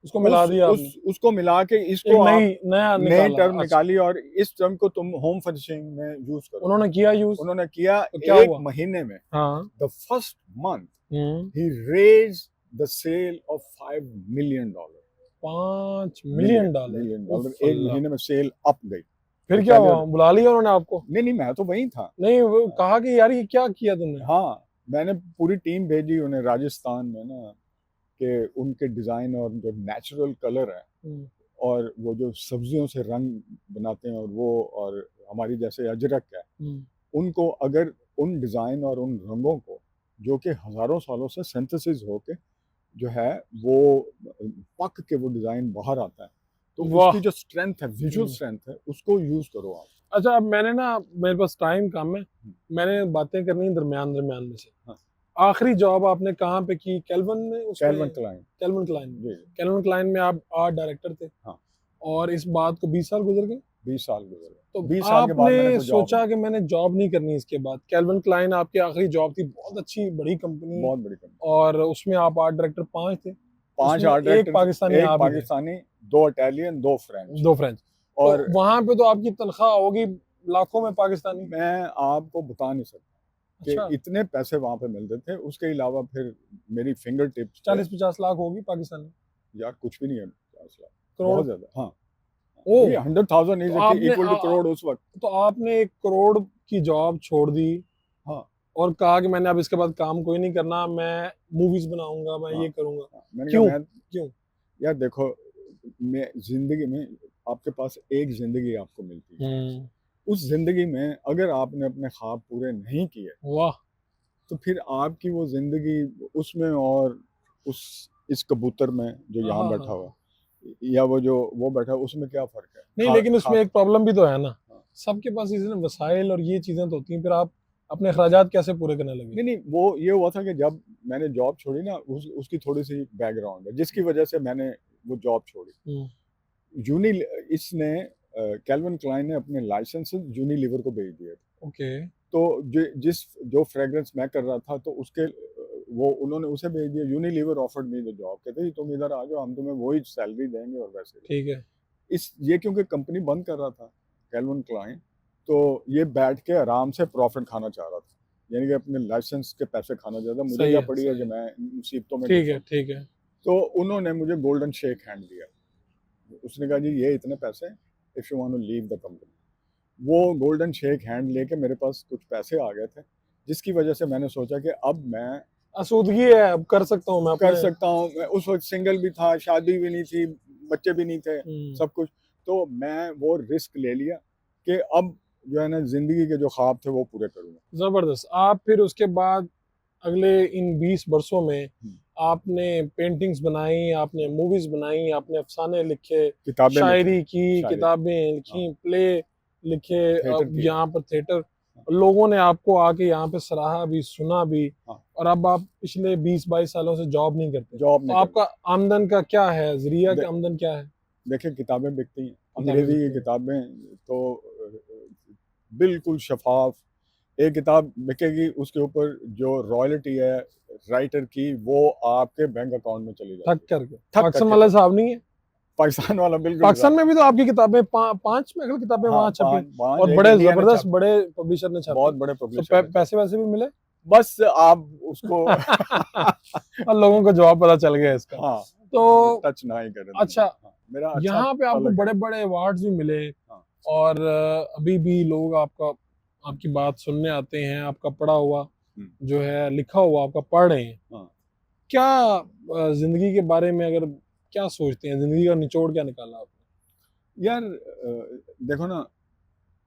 उसको मिला उस दिया उस आपने, उसको मिला के एक इसको नई आप नया नई निकाला। टर्म अच्छा, निकाली और इस टर्म को तुम होम फर्निशिंग में यूज करो। उन्होंने किया यूज, उन्होंने किया। तो क्या एक हुआ? महीने में, हाँ। The first month, hmm. He raise the sale of $5 million। 5 million dollar million dollar उफ एक अल्लाह। महीने में सेल अप गई। फिर तो क्या क्या हुआ, जो, बुला लिया उन्होंने आपको? नहीं नहीं, मैं तो वहीं था। नहीं, वो कहा कि यार ये क्या किया तुमने? हाँ, मैंने पूरी टीम भेजी उन्हें राजस्थान में ना, कि उनके डिजाइन और जो नेचुरल कलर है हम्म, और वो जो सब्जियों से रंग बनाते हैं, और वो और हमारी जैसे अजरक है, हम्म। उनको अगर उन डिज़ाइन और उन रंगों को, जो कि हज़ारों सालों से सिंथेसिस होके जो है वो पक के वो डिज़ाइन बाहर आता है, तो वाह। उसकी जो स्ट्रेंथ है, विजुअल स्ट्रेंथ है, उसको यूज़ करो आप। अच्छा, अब मैंने ना, मेरे पास टाइम कम है, हम्म, मैंने बातें करनी है दरमियान दरमियान में से। हाँ, आखिरी जॉब आपने कहाँ पे की? केल्विन में, उसमें? Kelvin Kline. केल्विन क्लाइन में। जी। केल्विन क्लाइन में आप आर्ट डायरेक्टर थे, हाँ, और इस बात को 20 साल गुजर गए। 20 साल गुजर तो गए, 20 साल के बाद आपने मैंने कोई जॉब नहीं सोचा कि मैंने जॉब नहीं करनी इसके बाद? केल्विन क्लाइन आपकी आखिरी जॉब थी, बहुत अच्छी बड़ी की। कंपनी, बहुत बड़ी कंपनी। और उसमें आप आर्ट डायरेक्टर 5 थे, 5 उसमें आर्ट एक डायरेक्टर पाकिस्तानी थे, एक आप ही थे, पाकिस्तानी, 2 इटालियन, 2 फ्रेंच। 2 फ्रेंच। तो और वहां पे तो आपकी तनख्वाह होगी लाखों में पाकिस्तानी। मैं आपको बता नहीं सकता अच्छा, कि इतने पैसे वहां पे मिलते थे। उसके अलावा फिर मेरी फिंगर टिप्स पे, 40-50 लाख होगी पाकिस्तानी। यार कुछ भी नहीं है 50 लाख, करोड़। बहुत ज्यादा। हाँ, ओ, ये 100,000 तो इज आपने इक्वल टू करोड़ उस वक्त। तो आपने 1 करोड़ की जॉब छोड़ दी, हाँ, और कहा कि मैंने अब इसके बाद काम कोई नहीं करना, मैं मूवीज बनाऊंगा, मैं हाँ, ये करूंगा। हाँ। मैंने कहा क्यों? मैं, क्यों? यार देखो, मैं जिंदगी में, आपके पास एक जिंदगी आपको मिलती है। हम्म। उस जिंदगी में अगर आपने अपने ख्वाब पूरे नहीं किए, वाह। तो फिर आपकी वो जिंदगी उसमें और उस इस कबूतर में जो हाँ, यहाँ हाँ, बैठा हुआ, हाँ। या वो जो वो बैठा है, उसमें क्या फर्क है? नहीं, खा लेकिन खा उसमें एक प्रॉब्लम भी तो है ना, हाँ। सबके पास इतने वसाइल और ये चीजें तो होती हैं, फिर आप अपने अखराजात कैसे पूरे करने लगे? नहीं नहीं, वो ये हुआ था कि जब मैंने जॉब छोड़ी ना, उसकी थोड़ी सी बैकग्राउंड है जिसकी वजह से मैंने वो जॉब छोड़ी। हम्म। यूनी इसने कैल्विन क्लाइन ने अपने लाइसेंस यूनिलीवर को भेज दिए थे। ओके। तो जो फ्रेग्रेंस मैं कर रहा था, तो उसके वो उन्होंने उसे भेज दिया। Unilever offered me the job, कहते जी तुम इधर आ जाओ, हम तुम्हें वही सैलरी देंगे और वैसे ही। ठीक है। इस ये क्योंकि कंपनी बंद कर रहा था कैल्विन क्लाइन, तो ये बैठ के आराम से प्रॉफिट खाना चाह रहा था, यानी कि अपने लाइसेंस के पैसे खाना चाहता। मुझे सही क्या है, पड़ी है सही कि है। मैं मुसीबतों में ठीक घुसा है, हूं। ठीक है। तो उन्होंने मुझे गोल्डन शेक हैंड दिया। उसने कहा जी ये इतने पैसे, if you want to leave the company. वो गोल्डन शेक हैंड लेके मेरे पास कुछ पैसे आ गए थे, जिसकी वजह से मैंने सोचा कि अब मैं आसूदगी है, अब कर सकता हूँ मैं कर अपने। सकता हूँ। मैं उस वक्त सिंगल भी था, शादी भी नहीं थी, बच्चे भी नहीं थे, हम्म। सब कुछ। तो मैं वो रिस्क ले लिया कि अब जो है ना, जिंदगी के जो ख्वाब थे वो पूरे करूँगा। जबरदस्त। आप फिर उसके बाद अगले इन 20 वर्षों में हम्म, आपने पेंटिंग्स बनाई, आपने मूवीज बनाई, आपने अफसाने लिखे, किताबें लिखी, शायरी की, शायरी, किताबें हाँ, लिखी, प्ले लिखे, थिएटर अब किया, यहाँ पर थिएटर, हाँ, लोगों ने आपको आके यहाँ पे सराहा भी, सुना भी, हाँ, और अब आप पिछले 20-22 सालों से जॉब नहीं करते, जॉब तो नहीं आपका करता। आमदन का क्या है, जरिया दे, का आमदन क्या है? देखिए, किताबें बिकती हैं, किताबें अंग्रेजी की बिकती हैं। किताबें, तो बिल्कुल शफाफ। एक किताब बिकेगी, उसके ऊपर जो रॉयल्टी है राइटर की, वो आपके बैंक अकाउंट में चली थक जाती है। करके। थक पाकिस्तान करके वाला पैसे। हिसाब नहीं है। पाकिस्तान वाला बिल्कुल पाकिस्तान हिसाब। में भी तो आपकी किताबें 5 में किताबें हाँ, वहां छपी, 5 5 और एक बड़े इंडिया ने जबरदस्त छापी, बड़े पब्लिशर ने छापी, बहुत बड़े तो पब्लिशर ने पैसे छापी। वैसे भी मिले। बस आप उसको और लोगों को जवाब पता चल गया इसका। हाँ, तो टच ना ही करें अच्छा, हाँ, मेरा अच्छा यहाँ पे आपको ताल्लुक है। बड़े बड़े अवार्ड्स भी मिले, हाँ, और अभी भी लोग आपकी बात सुनने आते हैं, आपका पढ़ा हुआ हम्म, जो है, लिखा हुआ आपका पढ़ रहे हैं। हाँ। क्या जिंदगी के बारे में, अगर क्या सोचते हैं, जिंदगी का निचोड़ क्या निकाला आपने? यार देखो ना,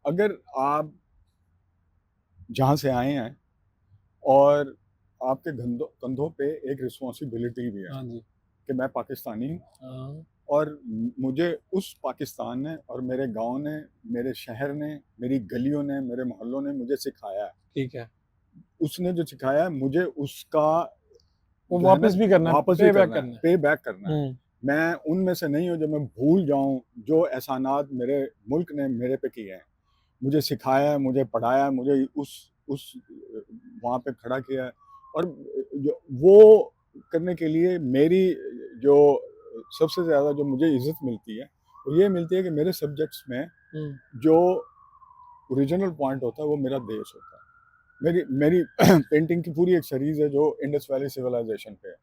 अगर आप जहाँ से आए हैं, और आपके कंधों कंधों पे एक रिस्पॉन्सिबिलिटी भी है हाँ जी। कि मैं पाकिस्तानी हूँ, हाँ। और मुझे उस पाकिस्तान ने और मेरे गांव ने, मेरे शहर ने, मेरी गलियों ने, मेरे मोहल्लों ने मुझे सिखाया है। ठीक है, उसने जो सिखाया है मुझे उसका वो जो है ना वापस भी करना है, वापस भी पे बैक करना है, करना है। पे बैक करना है। हम्म। मैं उनमें से नहीं हूँ जो मैं भूल जाऊं जो एहसानात मेरे मुल्क ने मेरे पे किए हैं। मुझे सिखाया है, मुझे पढ़ाया है, मुझे उस वहाँ पे खड़ा किया है। और जो वो करने के लिए मेरी जो सबसे ज़्यादा जो मुझे इज़्ज़त मिलती है वो ये मिलती है कि मेरे सब्जेक्ट्स में हम्म। जो ओरिजिनल पॉइंट होता है वो मेरा देश होता है। मेरी मेरी पेंटिंग की पूरी एक सीरीज़ है जो इंडस वैली सिविलाइजेशन पे है।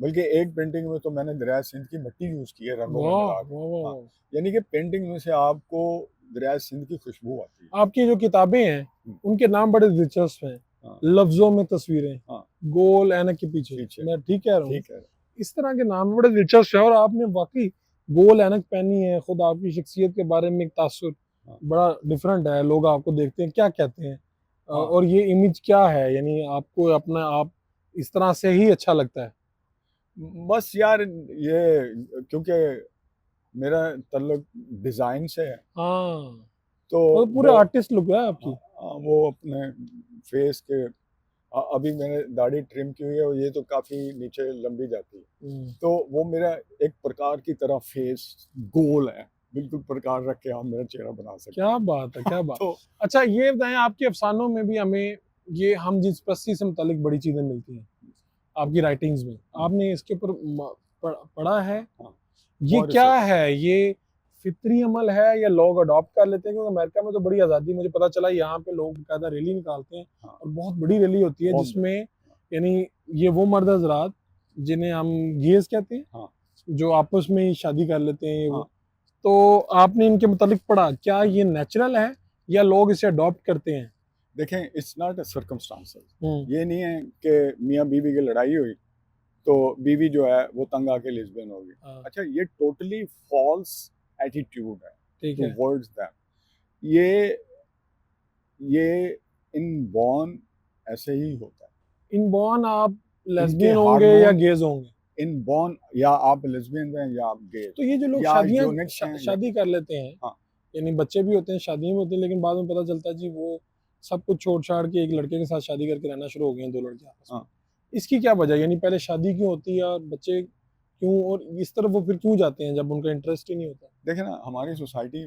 बल्कि एक पेंटिंग में तो मैंने दरिया सिंध की मिट्टी यूज़ की है रंगों में वाह मिला के। वाह वाह हाँ, वाह। यानी कि पेंटिंग में से आपको दरिया सिंध की खुशबू आती है। आपकी जो किताबें हैं हुँ, उनके नाम बड़े दिलचस्प हैं। हाँ, लफ्जों में तस्वीरें, हाँ, गोल ऐनक के पीछे, पीछे, मैं ठीक कह रहा हूँ? ठीक है। इस तरह के नाम बड़े दिलचस्प हैं और आपने वाकई गोल ऐनक पहनी है। खुद आपकी शख्सियत के बारे में एक तासुर हाँ, बड़ा डिफरेंट है। लोग आपको देखते हैं क्या कहते हैं, हाँ। और ये इमेज क्या है, यानी आपको अपना आप इस तरह से ही अच्छा लगता है? बस यार ये क्योंकि मेरा ताल्लुक डिज़ाइन से है, हाँ, तो मतलब पूरे वो आर्टिस्ट लुक है आपकी। वो अपने फेस के अभी मैंने दाढ़ी ट्रिम की हुई है और ये तो काफ़ी नीचे लंबी जाती है। हम्म। तो वो मेरा एक प्रकार की तरह फेस गोल है, बिल्कुल प्रकार रख के आप मेरा चेहरा बना सकते क्या हैं। बात है, क्या बात। तो अच्छा ये बताएं, आपके अफसानों में भी हमें ये हम जिस प्रस्ती से मुतालिक बड़ी चीजें मिलती हैं आपकी राइटिंग्स में, हाँ, आपने इसके ऊपर पढ़ा है? हाँ, ये बहुत क्या रिसर्च है, ये फितरी अमल है या लोग अडॉप्ट कर लेते हैं? क्योंकि अमेरिका में तो बड़ी आज़ादी, मुझे पता चला यहाँ पे लोग बाकायदा रैली निकालते हैं हाँ, और बहुत बड़ी रैली होती है बहुत जिसमें, बड़ी यानी ये वो मर्द हजरात जिन्हें हम गेज कहते हैं, हाँ, जो आपस में ही शादी कर लेते हैं, ये वो। हाँ। तो आपने इनके मुतालिक पढ़ा, क्या ये नेचुरल है या लोग इसे अडॉप्ट करते हैं? देखें इट्स नॉट अ सर्कमस्टांसेस। हम्म। ये नहीं है कि मियाँ बीवी की लड़ाई हुई तो बीवी जो है वो तंग आके लेस्बियन होगी। हाँ, अच्छा ये टोटली फॉल्स एटीट्यूड है ठीक है। Towards them. ये ये इनबॉर्न ऐसे ही होता है। इनबॉर्न आप इनके लेस्बियन होंगे या हार्मोन गेज होंगे? इनबॉर्न या आप लेस्बियन हैं या आप गे तो ये जो लोग या यूनिक्स हैं या शादी कर लेते हैं, हाँ यानी बच्चे भी होते हैं, शादियां भी होती हैं, लेकिन बाद में पता चलता है जी वो सब कुछ छोड़ छाड़ के एक लड़के के साथ शादी करके रहना शुरू हो गए हैं, दो लड़के आपस में। हाँ। इसकी क्या वजह, यानी पहले शादी क्यों होती है और बच्चे क्यों, और इस तरफ वो फिर क्यों जाते हैं जब उनका इंटरेस्ट ही नहीं होता? देखें ना हमारी सोसाइटी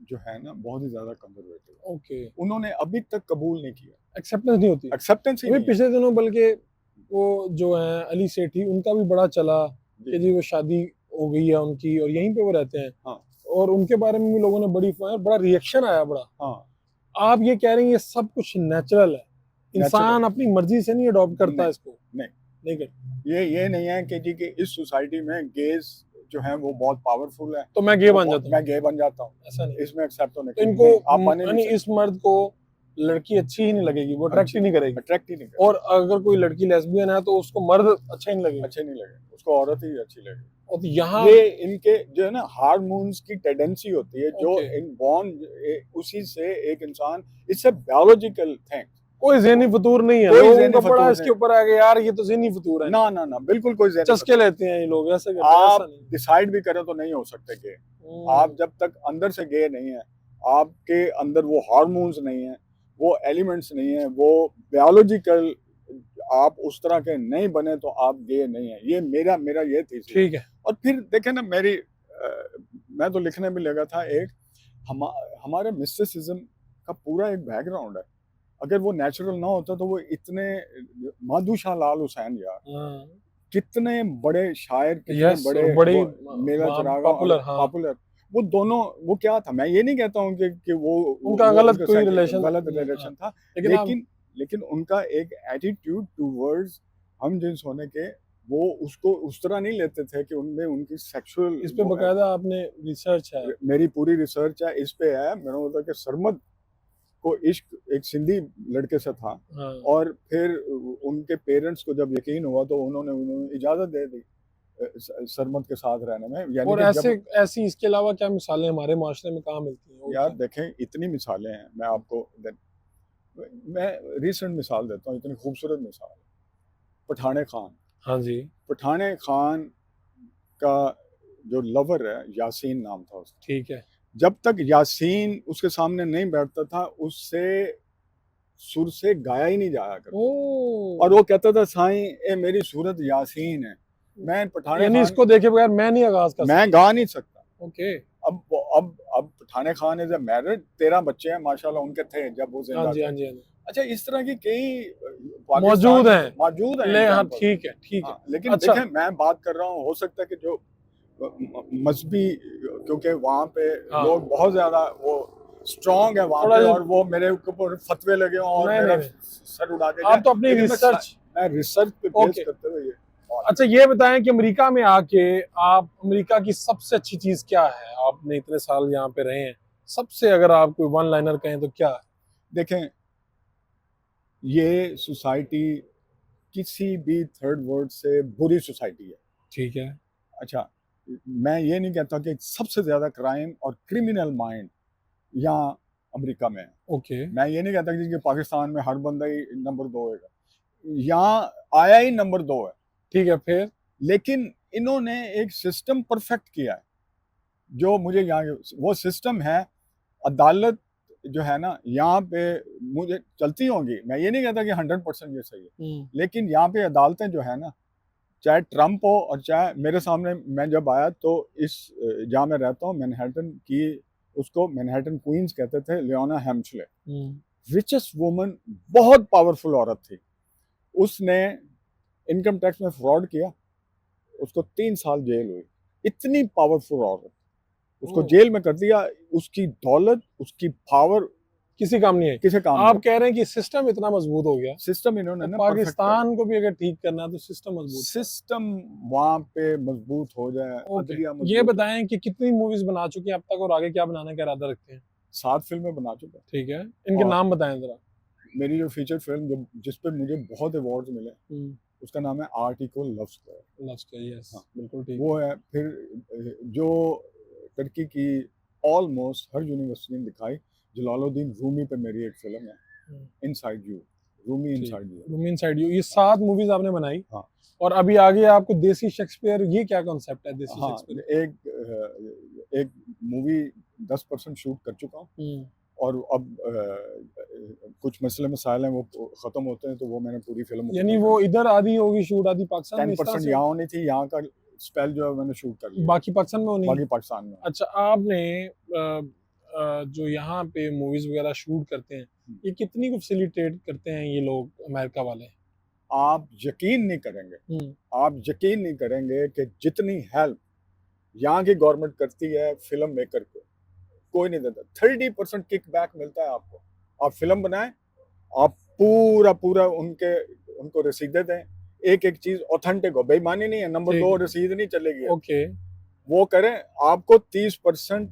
जो है ना बहुत ही ज़्यादा कंजर्वेटिव है। ओके। उन्होंने अभी तक कबूल नहीं किया। एक्सेप्टेंस नहीं होती। एक्सेप्टेंस ही अभी नहीं है। पिछले दिनों बल्कि वो जो है अली सेठी, उनका भी बड़ा चला जी कि जी वो शादी हो गई है उनकी और यहीं पे वो रहते हैं, हाँ और उनके बारे में भी लोगों ने बड़ा रिएक्शन आया बड़ा। हाँ आप ये कह रहे हैं ये सब कुछ नेचुरल है, नेचुरल इंसान अपनी मर्जी से नहीं अडॉप्ट करता नहीं इसको? नहीं नहीं करता। ये नहीं है कि जी कि इस सोसाइटी में गेज जो है वो बहुत पावरफुल है तो मैं गे वो बन जाता हूँ? मैं गे बन जाता हूँ। ऐसा नहीं। इसमें एक्सेप्ट होने तो की इनको नहीं आप बन ही नहीं यानी इस सकते। मर्द को लड़की अच्छी ही नहीं लगेगी, वो अट्रैक्ट अच्छी ही नहीं करेगी? अट्रैक्ट ही नहीं करती। और अगर कोई लड़की लेस्बियन है तो उसको मर्द अच्छा ही नहीं लगेगा? अच्छे नहीं लगे उसको औरत ही अच्छी लगे। और तो यहाँ। ये इनके जो है ना हार्मोन्स की टेंडेंसी होती है जो ओके। इनबॉर्न उसी से एक इंसान इट्स अ बायोलॉजिकल थिंग। कोई ज़हनी फतूर नहीं है, कोई लोगों ज़हनी का बड़ा फतूर इसके नहीं। ऊपर आ गया यार, ये तो ज़हनी फतूर है, ना ना ना बिल्कुल कोई ज़हनी चस्के फतूर लेते हैं ये लोग, ऐसे करते हैं, ऐसा आप नहीं। डिसाइड भी करें तो नहीं हो सकते गे। आप जब तक अंदर से गे नहीं है आपके अंदर वो हार्मोन्स नहीं है वो एलिमेंट्स नहीं है वो बायोलॉजिकल आप उस तरह के नहीं बने तो आप गे नहीं है। ये मेरा मेरा ये थी। ठीक है। और फिर देखे ना मेरी मैं तो लिखने में लगा था एक हम हमारे मिस्टिसिज्म का पूरा एक बैकग्राउंड है। अगर वो नेचुरल ना होता तो वो इतने माधो शाह लाल हुसैन यार हाँ। कितने बड़े शायर कितने यस, बड़े और बड़ी वो मेरा चरागा और पॉपुलर, हाँ। पॉपुलर वो दोनों वो क्या था मैं ये नहीं कहता हूँ कि उनका वो गलत उसका कोई रिलेशन गलत नहीं है, हाँ। रिलेशन था। लेकिन आप लेकिन लेकिन उनका एक एटीट्यूड टूवर्ड्स हम जिन्स होने के वो उसको उस तरह नहीं लेते थे कि उनमें उनकी सेक्सुअल इस पे वो है। बकायदा आपने रिसर्च है? मेरी पूरी रिसर्च है इस पे है मेरा मतलब कि सरमद को इश्क एक सिंधी लड़के से था हाँ। और फिर उनके पेरेंट्स को जब यकीन हुआ तो उन्होंने इजाज़त दे दी सरमद के साथ रहने में यानी और कि ऐसे जब ऐसी इसके अलावा क्या मिसालें हमारे माशरे में कहाँ मिलती हैं और यार क्या? देखें इतनी मिसालें हैं मैं आपको मैं रिसेंट मिसाल देता हूँ इतनी खूबसूरत मिसाल पठाने खान हाँ जी। पठाने खान का जो लवर है, यासीन नाम था उसका, ठीक है। जब तक यासीन उसके सामने नहीं बैठता था, उससे सुर से गाया ही नहीं जाया करता। ओ, और वो कहता था, साईं ए मेरी सूरत यासीन है, मैं पठाने यानी खान इसको देखे बगैर मैं नहीं आगाज कर मैं सकता। गा नहीं सकता। ओके। अब पठाने खान इज मैरिड, 13 बच्चे हैं माशाल्लाह उनके थे जब वो हाँ जिंदा जी, थे। हाँ जी, हाँ जी। अच्छा, इस तरह की कई मौजूद पाकिस्तान हैं। मौजूद हैं ले, हाँ, एग्जाम्पल। ठीक है, ठीक है। हाँ, लेकिन अच्छा। देखें, मैं बात कर रहा हूँ, हो सकता है कि जो मजहबी, क्योंकि वहाँ पे हाँ, लोग बहुत ज्यादा वो स्ट्रांग है वहाँ थोड़ा पे, सा। और वो मेरे ऊपर फतवे लगे हों और नहीं, नहीं, मेरा नहीं। सर उड़ा के जाए, आप तो अपनी लेकिन रिसर्च। मैं रिसर्च पे बेस ओके। करते हुए ये बात अच्छा, ये बताएं कि अमेरिका में आके आप, अमेरिका की सबसे अच्छी चीज क्या है? आपने इतने साल यहाँ पे रहे हैं, सबसे अगर आप कोई वन लाइनर कहें तो क्या है? देखें, ये सोसाइटी किसी भी थर्ड वर्ल्ड से बुरी सोसाइटी है। ठीक है। अच्छा, मैं ये नहीं कहता कि सबसे ज्यादा क्राइम और क्रिमिनल माइंड यहाँ अमेरिका में है। ओके। मैं ये नहीं कहता कि पाकिस्तान में हर बंदा ही नंबर 2 है, यहाँ आया ही नंबर 2 है, ठीक है, फिर? लेकिन इन्होंने एक सिस्टम परफेक्ट किया है। जो मुझे यहाँ वो सिस्टम है, अदालत जो है ना यहाँ पे, मुझे चलती होंगी, मैं ये नहीं कहता कि 100% ये सही है, लेकिन यहाँ पे अदालतें जो है ना, चाहे ट्रम्प हो और चाहे मेरे सामने, मैं जब आया तो इस जहाँ मैं रहता हूँ मैनहट्टन की, उसको मैनहट्टन क्वींस कहते थे, लियोना हेम्सले, रिचेस्ट वुमन, बहुत पावरफुल औरत थी। उसने इनकम टैक्स में फ्रॉड किया, उसको 3 साल जेल हुई। इतनी पावरफुल औरत, उसको जेल में कर दिया। उसकी दौलत, उसकी पावर किसी काम नहीं है। किसी काम आप नहीं। कह रहे हैं कि सिस्टम इतना मजबूत हो गया, सिस्टम इन्होंने तो ना perfect कर पाकिस्तान को भी अगर ठीक करना है तो सिस्टम मजबूत सिस्टम वहां पे मजबूत हो जाए, ओके। अदलिया ये मजबूत हो। बताएं कि कितनी मूवीज बना चुके हैं अब तक और आगे क्या बनाने का इरादा रखते हैं? 7 फिल्में बना चुका। ठीक है, इनके और नाम बताएं जरा। मेरी जो फीचर फिल्म जो जिस पे मुझे बहुत अवार्ड्स मिले, उसका नाम है article love square. Love square, yes, हाँ, बिल्कुल ठीक वो है। फिर जो टर्की की ऑलमोस्ट हर यूनिवर्सिटी ने दिखाई, जलालुद्दीन रूमी पे मेरी एक फिल्म है, inside you, Rumi inside you. Room inside you, ये 7 मूवीज आपने बनाई। हाँ, और अभी आगे आपको देसी शेक्सपियर, ये क्या कॉन्सेप्ट है देसी हाँ, शेक्सपियर? एक मूवी 10% शूट कर चुका हूँ, और अब कुछ मसले मसाइल हैं, वो खत्म होते हैं तो वो मैंने पूरी फिल्म यानी वो इधर आधी होगी शूट, आधी पाकिस्तान में, 10% यहाँ होनी थी, यहाँ का स्पेल जो है मैंने शूट कर लिया, बाकी पाकिस्तान में होनी है? बाकी पाकिस्तान में। अच्छा, आपने जो यहाँ पे मूवीज वगैरह शूट करते हैं, ये कितनी को फैसिलिटेट करते हैं ये लोग अमेरिका वाले? आप यकीन नहीं करेंगे, आप यकीन नहीं करेंगे कि जितनी हेल्प यहाँ की गवर्नमेंट करती है फिल्म मेकर को, कोई नहीं देता। 30% किक बैक मिलता है आपको। आप फिल्म बनाएं, आप पूरा पूरा उनको रसीदें दें, एक एक चीज ऑथेंटिक हो, बेईमानी नहीं है। नंबर 2, रसीद नहीं चलेगी। ओके। वो करें, आपको 30%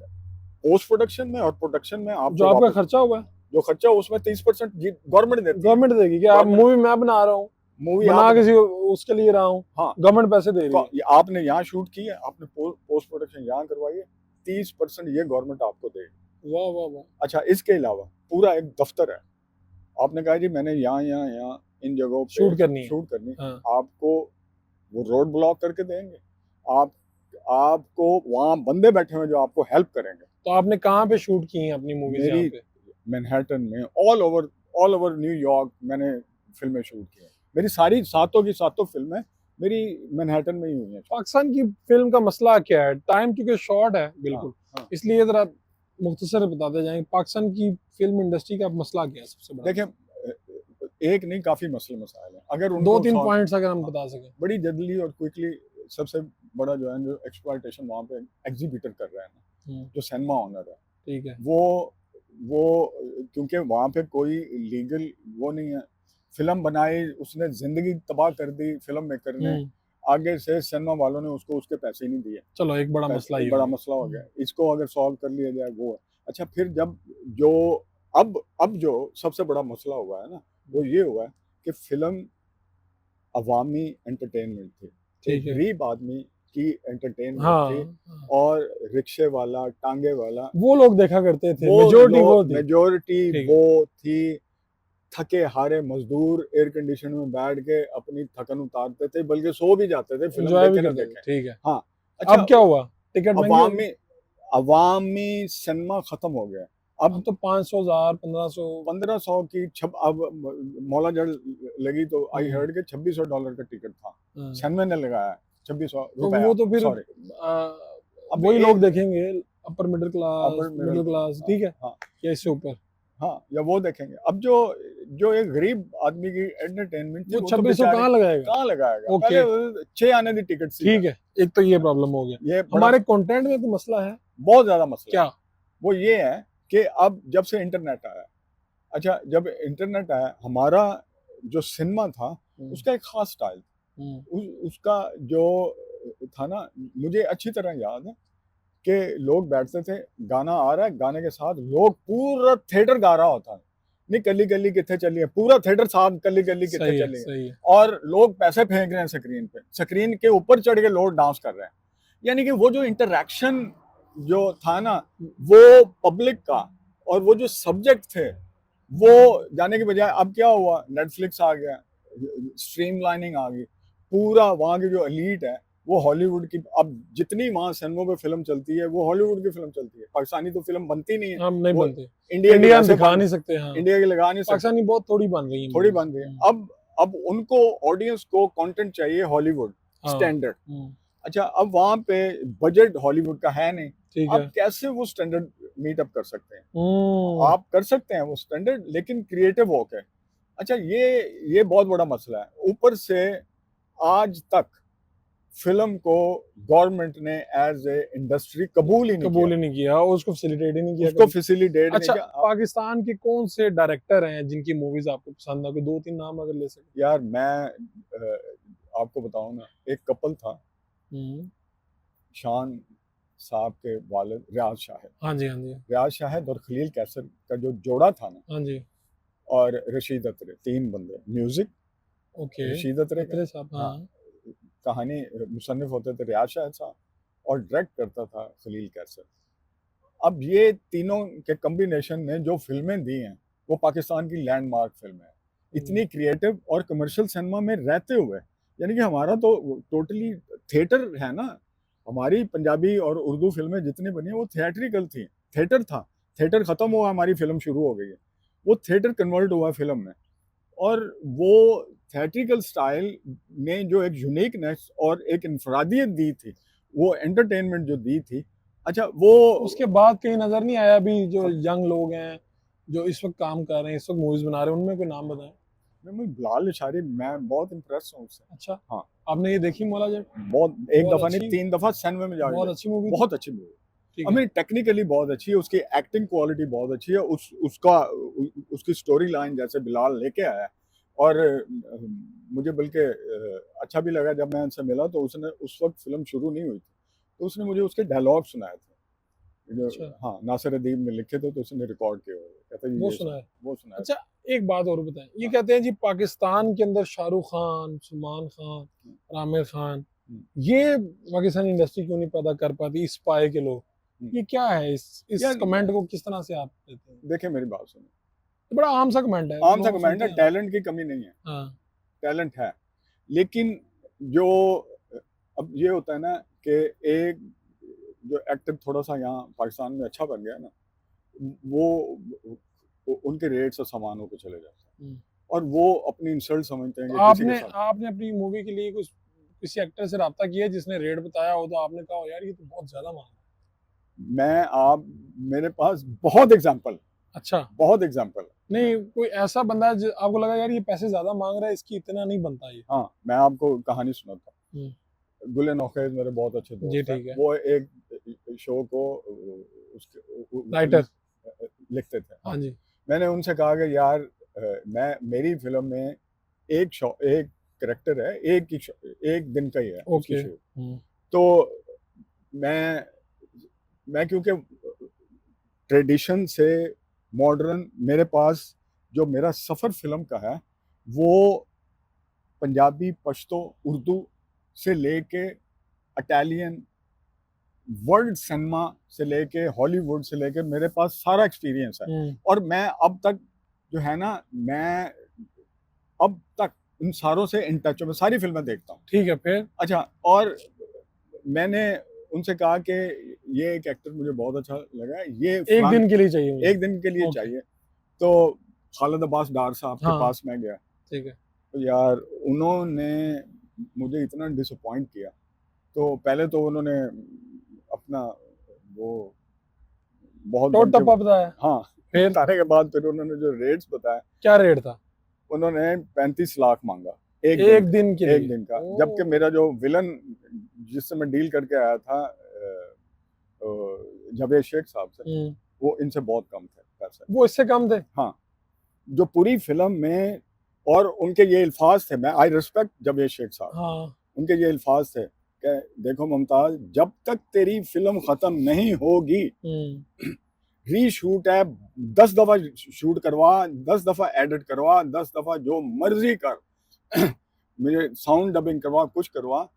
पोस्ट प्रोडक्शन में और प्रोडक्शन में आपको जो आपका खर्चा हुआ है, जो खर्चा हो उसमें 30% गवर्नमेंट देती है। गवर्नमेंट देगी क्या? आप मूवी मैं बना रहा हूँ, मूवी बना किसी उसके लिए रहा हूँ, हाँ, गवर्नमेंट पैसे दे रही है। आपने यहाँ शूट की है, आपने पोस्ट प्रोडक्शन यहाँ करवाई है, 30% ये गवर्नमेंट आपको देगी। वाह वाह वाह। अच्छा, इसके अलावा पूरा एक दफ्तर है। आपने कहा जी मैंने यहाँ इन जगहों पे शूट करनी है। हाँ। आपको वो रोड ब्लॉक करके देंगे, आपको वहाँ बंदे बैठे हुए जो आपको हेल्प करेंगे। तो आपने कहाँ पे शूट की है अपनी मूवीज? यहाँ पे मैनहट्टन में, ऑल ओवर न्यूयॉर्क मैंने फिल्में शूट की हैं। मेरी सारी 7 की 7 फिल्में मेरी मैनहट्टन में ही हुई हैं। पाकिस्तान की फिल्म का मसला क्या है? टाइम क्योंकि शॉर्ट है बिल्कुल, हाँ। इसलिए जरा मुख्तसर बताते जाएंगे पाकिस्तान की फिल्म इंडस्ट्री का मसला क्या है सबसे बड़ा? देखिए, एक नहीं, काफी मसले मसाइल हैं। अगर 2-3 पॉइंट्स अगर हम बता सकें बड़ी जल्दी और क्विकली। सबसे बड़ा जो है, जो एक्सप्लॉयटेशन वहाँ पे एग्जीबिटर कर रहे हैं ना, जो सिनेमा ऑनर है, ठीक है, वो क्योंकि वहाँ पे कोई लीगल वो नहीं है, फिल्म बनाई, उसने जिंदगी तबाह कर दी फिल्म मेकर ने, आगे से सिनेमा वालों ने उसको उसके पैसे ही नहीं दिए। चलो, एक बड़ा मसला ही बड़ा मसला हो गया। इसको अगर सॉल्व कर लिया जाए वो है। अच्छा, फिर जब जो अब जो सबसे बड़ा मसला हुआ है ना, वो ये हुआ है कि फिल्म अवामी एंटरटेनमेंट थी, एक गरीब आदमी की एंटरटेनमेंट थी, और रिक्शे वाला, टांगे वाला, वो लोग देखा करते थे। मेजोरिटी वो थी। थके हारे मजदूर एयर कंडीशन में बैठ के अपनी थकन उतारते थे, बल्कि सो भी जाते थे फिल्म देखे ना देखे। ठीक है। हाँ। अच्छा, अब क्या हुआ? टिकट महंगे हो अवामी गए? अवामी सिनेमा खत्म हो गया। अब अब तो 500,000 1500। 1500 की अब मौला जड़ लगी तो आई हम्म, हर्ड के $2600 का टिकट था, हाँ। सिनेमा ने लगाया तो ₹2600 वो तो फिर सॉरी। अब वही लोग एक देखेंगे, upper middle upper class, middle, middle class, हाँ ठीक है, हाँ या इससे ऊपर। हाँ, या वो देखेंगे। अब जो जो एक गरीब आदमी की एंटरटेनमेंट थी वो वो तो 2600 बेचारे कहाँ लगाएगा? कहाँ लगाएगा। ओके, पहले 6 आने दी टिकट सी है। ठीक है, एक तो ये प्रॉब्लम हो गया। ये बड़ा हमारे कंटेंट में तो मसला है। बहुत ज्यादा मसला है। क्या? वो ये है कि अब जब से इंटरनेट आया, अच्छा जब इंटरनेट आया हमारा जो सिनेमा था हम्म, उसका एक खास स्टाइल, हम्म, उसका जो था ना, मुझे अच्छी तरह याद है कि लोग बैठते थे, गाना आ रहा है, गाने के साथ लोग पूरा थिएटर गा रहा होता है, नहीं कली कली किथे चली है, पूरा थिएटर साथ कली कली किथे सही है, चली है, सही है। और लोग पैसे फेंक रहे हैं स्क्रीन पे, स्क्रीन के ऊपर चढ़ के लोग डांस कर रहे हैं। यानी कि वो जो इंटरेक्शन जो था ना, वो पब्लिक का, और वो जो सब्जेक्ट थे वो जाने के बजाय अब क्या हुआ, नेटफ्लिक्स आ गया, स्ट्रीमलाइनिंग आ गई, पूरा वहाँ की जो एलीट है वो हॉलीवुड की, अब जितनी वहाँ सिनेमा पे फिल्म चलती है वो हॉलीवुड की फिल्म चलती है, पाकिस्तानी तो फिल्म बनती नहीं है, हम नहीं वो बनते, इंडिया की इंडियन वैसे दिखा बन, नहीं सकते, हाँ। इंडिया की लगा नहीं सकते, पाकिस्तानी बहुत थोड़ी बन रही है थोड़ी मूवीज। बन रही है। अब उनको ऑडियंस को कंटेंट चाहिए हॉलीवुड हाँ, स्टैंडर्ड। अच्छा अब वहाँ पे बजट हॉलीवुड का है नहीं, ठीक आप है। कैसे वो स्टैंडर्ड मीट अप कर सकते हैं। हम्म, आप कर सकते हैं वो स्टैंडर्ड, लेकिन क्रिएटिव वर्क है। अच्छा ये बहुत बड़ा मसला है। ऊपर से आज तक फिल्म को गवर्नमेंट ने एज ए इंडस्ट्री कबूल ही नहीं किया, कबूल ही नहीं किया, उसको फैसिलिटेट ही नहीं किया उसको कभी। फैसिलिटेट नहीं अच्छा, किया। पाकिस्तान के कौन से डायरेक्टर हैं जिनकी मूवीज आपको पसंद है? कोई 2-3 नाम अगर ले सके। यार मैं आपको बताऊं ना, एक कपल था, हम्म, शान साहब के वालिद रियाज शाहिद, हाँ जी, हाँ जी, रियाज शाहिद और खलील कैसर का जो जोड़ा था ना, हाँ जी। और रशीद अतरे, तीन बंदे, म्यूजिक ओके, रशीद अतरे का, अत्रे साहब, हाँ, हाँ। कहानी मुसन्निफ होते थे रियाज शाहिद साहब, और डायरेक्ट करता था खलील कैसर। अब ये तीनों के कॉम्बिनेशन ने जो फिल्में दी हैं वो पाकिस्तान की लैंडमार्क फिल्म है, इतनी क्रिएटिव और कमर्शियल सिनेमा में रहते हुए। यानी कि हमारा तो टोटली थिएटर है ना, हमारी पंजाबी और उर्दू फिल्में जितनी बनी वो थिएट्रिकल थी, थिएटर था, थिएटर खत्म हुआ, हमारी फिल्म शुरू हो गई है, वो थिएटर कन्वर्ट हुआ फिल्म में। और वो थिएट्रिकल स्टाइल ने जो एक यूनिकनेस और एक इंफरादियत दी थी, वो एंटरटेनमेंट जो दी थी, अच्छा वो उसके बाद कहीं नजर नहीं आया अभी जो यंग लोग हैं जो इस वक्त काम कर रहे हैं, इस वक्त मूवीज बना रहे हैं, उनमें कोई नाम बताएं। मैं बिलाल इशारी, मैं बहुत इम्प्रेस हूँ उससे। अच्छा, हाँ, आपने ये देखी मौला जट? बहुत, एक बहुत दफा नहीं अच्छी, 3 दफा सिनेमा में जाके बहुत देखी। अच्छी मूवी थी। बहुत अच्छी मूवी, ठीक आई है। मीन टेक्निकली बहुत अच्छी है, उसकी एक्टिंग क्वालिटी बहुत अच्छी है, उसकी स्टोरी लाइन जैसे बिलाल लेके आया है। और मुझे बल्कि अच्छा भी लगा जब मैं उनसे मिला तो उसने उस वक्त फिल्म शुरू नहीं हुई थी, तो उसने मुझे उसके डायलॉग सुनाए थे जो, अच्छा, हाँ, नासिर अदीब ने लिखे थे तो उसने रिकॉर्ड किए हुए, कहता है वो ये सुना है। वो सुनाया अच्छा, एक बात और बताएं, ये था। कहते हैं जी पाकिस्तान के अंदर शाहरुख खान, सलमान खान, हाँ, आमिर खान, हम्म, ये पाकिस्तानी इंडस्ट्री क्यों नहीं पैदा कर पाती इस पाए के लोग? हम्म। ये क्या है? इस यार कमेंट को किस तरह से आप देते हैं? देखिए मेरी बात सुनो, ये बड़ा आम सा कमेंट है, आम सा लोग कमेंट सुनते है, हैं। टैलेंट की कमी नहीं है, हाँ, टैलेंट है, लेकिन जो अब ये होता है ना कि एक जो एक्टर थोड़ा सा यहाँ पाकिस्तान में अच्छा बन गया ना, वो उनके रेट से सामान होकर चले जाते हैं, हम्म। और वो अपनी इंसल्ट समझते हैं तो कि किसी के आपने साथ। आपने अपनी मूवी के लिए कुछ किसी एक्टर से रब्ता किया जिसने रेट बताया हो तो आपने कहा हो यार ये तो बहुत ज्यादा मांग मैं आप मेरे पास बहुत एग्जाम्पल, है? अच्छा, बहुत एग्जाम्पल। नहीं कोई ऐसा बंदा है जो आपको लगा यार ये पैसे ज्यादा मांग रहा है, इसकी इतना नहीं बनता ये। हाँ, मैं आपको कहानी सुनाता हम्म, हूँ। गुल नौखेज मेरे बहुत अच्छे जी दोस्त हैं, ठीक है। वो एक शो को राइटर, लिखते थे, हाँ हाँ। जी। मैंने उनसे कहा कि यार मैं मेरी फिल्म में एक करेक्टर है, एक दिन का ही है उसकी ओके। शो, तो मैं क्योंकि ट्रेडिशन से मॉडर्न, मेरे पास जो मेरा सफ़र फिल्म का है वो पंजाबी, पश्तो, उर्दू से लेके इटालियन, वर्ल्ड सिनेमा से लेके हॉलीवुड से लेके मेरे पास सारा एक्सपीरियंस है। और मैं अब तक जो है ना, मैं अब तक इन सारों से इन टच हूँ, मैं सारी फिल्में देखता हूँ। ठीक है, फिर? अच्छा, और मैंने उनसे कहा कि ये एक एक्टर मुझे बहुत अच्छा लगा, ये एक फलान दिन के लिए चाहिए मुझे। एक दिन के लिए ओके। चाहिए। तो खालिद अब्बास डार साहब के हाँ, पास मैं गया, ठीक है। तो यार उन्होंने मुझे इतना डिसअपॉइंट किया। तो पहले तो उन्होंने अपना वो बहुत तो बन के टप्पा बताया, हाँ, फिर बताने के बाद फिर उन्होंने जो रेट्स बताए, क्या रेट था? उन्होंने 35 लाख मांगा एक दिन एक दिन के एक लिए? दिन का। जबकि ओह! मेरा जो विलन जिससे मैं डील करके आया था जावेद शेख साहब से, हुँ, वो इनसे बहुत कम थे पैसे। वो इससे कम थे? हाँ, जो पूरी फिल्म में, और उनके ये अल्फाज थे, मैं आई रिस्पेक्ट जावेद शेख साहब, हाँ। उनके ये अल्फाज थे कि देखो मुमताज, जब तक तेरी फिल्म खत्म नहीं होगी, हुँ, रीशूट है, 10 दफा शूट करवा, 10 दफा एडिट करवा, 10 दफा जो मर्जी कर, मुझे साउंड डबिंग करवा, कुछ करवा,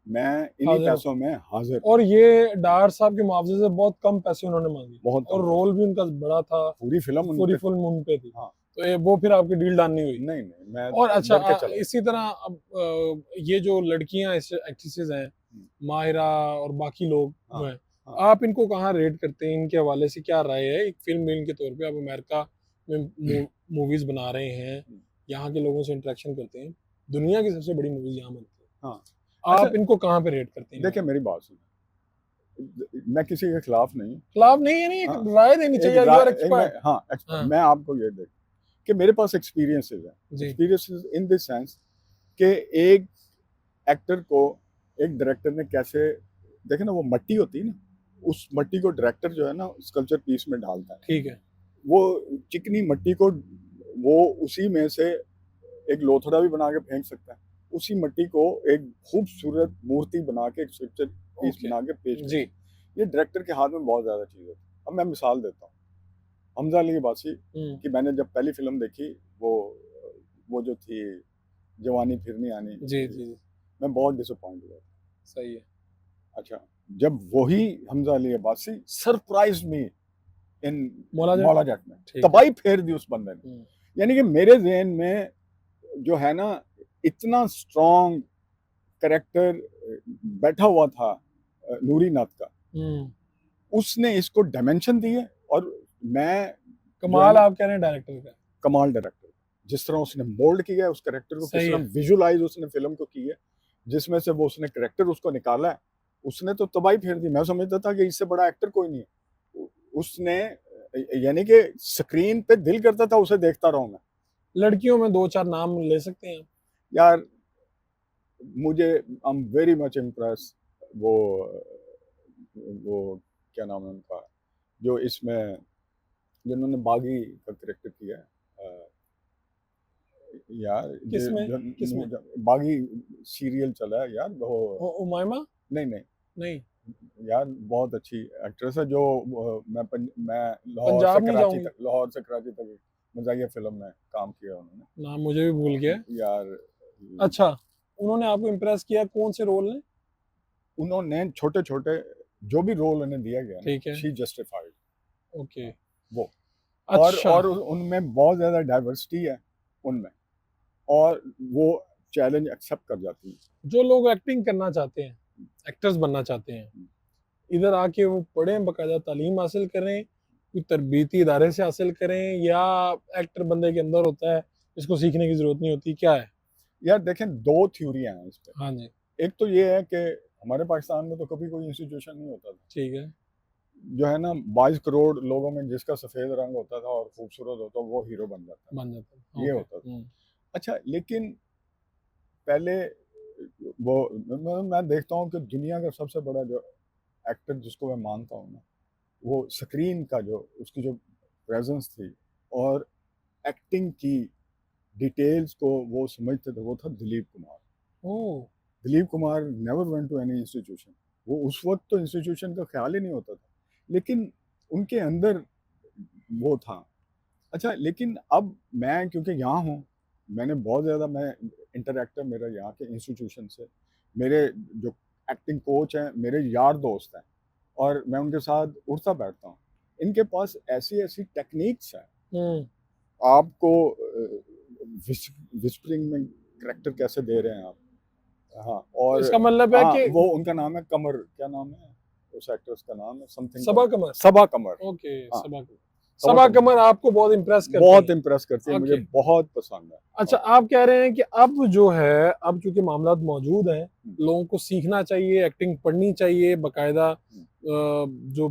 मैं इन्हीं हाज़िर हूँ। पैसों में हाजिर। और ये डार साहब के मुआवजे से बहुत कम पैसे उन्होंने माँगे, बहुत और कम पैसे, रोल भी उनका बड़ा था, पूरी फिल्म उन पूरी पे थी। फ़िल्म उन पे थी। हाँ, तो ये वो फिर आपकी डील डन नहीं हुई। नहीं नहीं, मैं और अच्छा, डर के चला गया। इसी तरह अब ये जो लड़कियां एक्ट्रेसेस हैं, माहिरा और बाकी लोग हाँ जो हैं, हाँ। आप इनको कहाँ रेट करते हैं? इनके हवाले से क्या राय है? एक फिल्म मेन के तौर पे आप अमेरिका में मूवीज बना रहे हैं, यहाँ के लोगों से इंटरेक्शन करते हैं, दुनिया की सबसे बड़ी मूवीज यहाँ बनती है, हाँ, अच्छा आप इनको कहाँ पे रेट करते हैं? देखिए मेरी बात सुनिए, मैं किसी के खिलाफ नहीं। खिलाफ नहीं है, नहीं, एक हाँ, राय देनी एक चाहिए, यू आर एक्सपर्ट। हाँ, हाँ मैं आपको ये देख कि मेरे पास एक्सपीरियंसेस हैं, जी। एक्सपीरियंसेस इन दिस सेंस कि एक एक्टर को एक डायरेक्टर ने कैसे, देखे ना, वो मट्टी होती है ना, उस मट्टी को डायरेक्टर जो है ना स्कल्पचर पीस में डालता है, ठीक है। वो चिकनी मट्टी को वो उसी में से एक लोथड़ा भी बना के फेंक सकता है, उसी मट्टी को एक खूबसूरत मूर्ति बना के, एक स्कल्पचर पीस ओके बना के पेश कर, जी। ये डायरेक्टर के हाथ में बहुत ज्यादा चीज होती है। अब मैं मिसाल देता हूँ, हमजा अली अब्बासी हम्म, की मैंने जब पहली फिल्म देखी, वो जो थी जवानी फिरनी आनी जी थी, जी जी, मैं बहुत डिसअपॉइंट हुआ। सही है। अच्छा, जब वही हमजा अली अब्बासी सरप्राइज मी इन मौला जट। मौला जट में, ठीक है। तबाही फेर दी उस बंदे ने। हम्म, यानी कि मेरे जहन में जो है ना, इतना स्ट्रॉन्ग करेक्टर बैठा हुआ था नूरी नाथ का, हम्म, उसने इसको डायमेंशन दी है। और मैं जो है कमाल ना, आप कह रहे हैं डायरेक्टर का। कमाल डायरेक्टर, जिस तरह उसने मोल्ड किया है उस करेक्टर को, किस सही तरह है। विजुलाइज उसने फिल्म को की है, जिसमें से वो उसने करेक्टर उसको निकाला है, उसने तो तबाही फेर दी। मैं समझता था कि इससे बड़ा एक्टर कोई नहीं है। उसने, यानी कि स्क्रीन पे दिल करता था उसे देखता रहूं मैं। लड़कियों में दो चार नाम ले सकते हैं? यार मुझे, आई एम वेरी मच इम्प्रेस, वो वो क्या नाम है उनका, जो इसमें जिन्होंने बागी का करेक्टर किया है, यार किसमें? किसमें? बागी सीरियल चला है यार, वो उमायमा? नहीं नहीं नहीं, यार, बहुत अच्छी एक्ट्रेस है, जो मैं पंजाब नहीं जाऊंगी। लाहौर से कराची तक मजाहिया फिल्म में काम किया उन्होंने। नाम मुझे भी भूल गया है। यार अच्छा, उन्होंने आपको इम्प्रेस किया कौन से रोल ने? उन्होंने छोटे छोटे जो भी रोल उन्हें दिया गया ना, ठीक है। She justified okay. वो। अच्छा, और उनमें बहुत ज्यादा डाइवर्सिटी है उनमें, और वो चैलेंज एक्सेप्ट कर जाती है। जो लोग एक्टिंग करना चाहते हैं, एक्टर्स बनना चाहते हैं, इधर आके वो पढ़ें, बाकायदा तालीम हासिल करें, कोई तरबियती इदारे से हासिल करें, या एक्टर बंदे के अंदर होता है, इसको सीखने की जरूरत नहीं होती, क्या है? यार देखें, दो थ्योरियां हैं इस पे। हाँ जी। एक तो ये है कि हमारे पाकिस्तान में तो कभी कोई इंस्टीट्यूशन नहीं होता था, ठीक है। जो है ना 22 करोड़ लोगों में जिसका सफेद रंग होता था और खूबसूरत होता, वो हीरो बन जाता, बन जाता है। ये ओके। होता था। अच्छा, लेकिन पहले वो, मैं देखता हूँ कि दुनिया का सबसे बड़ा जो एक्टर जिसको मैं मानता हूँ ना, वो स्क्रीन का जो उसकी जो प्रेजेंस थी और एक्टिंग की डिटेल्स को वो समझते थे, वो था Dilip Kumar. Oh. Dilip Kumar never went to any institution. वो उस वक्त तो इंस्टीट्यूशन का ख्याल ही नहीं होता था, लेकिन उनके अंदर वो था। अच्छा, लेकिन अब मैं क्योंकि यहाँ हूँ, मैंने बहुत ज़्यादा, मैं इंटरेक्टर मेरा यहाँ के इंस्टीट्यूशन से, मेरे जो एक्टिंग कोच हैं मेरे यार दोस्त हैं, और मैं उनके साथ उठता बैठता हूँ। इनके पास ऐसी ऐसी टेक्निक्स हैं, हम्म, आपको विस्परिंग में करेक्टर कैसे दे रहे हैं आप, हाँ, और इसका मतलब है हाँ, कि वो उनका नाम है कमर, क्या नाम है उस एक्ट्रेस का नाम है, समथिंग सबा कमर। सबा कमर। ओके, हाँ, सबा कमर। सबा सबा कमर कमर आपको बहुत इम्प्रेस करती बहुत हैं। इम्प्रेस करती है, मुझे ओके। बहुत पसंद है। अच्छा, आप कह रहे हैं कि अब जो है, अब चूंकि मामला मौजूद हैं, हम्म, लोगों को सीखना चाहिए, एक्टिंग पढ़नी चाहिए बकायदा। हम्म, जो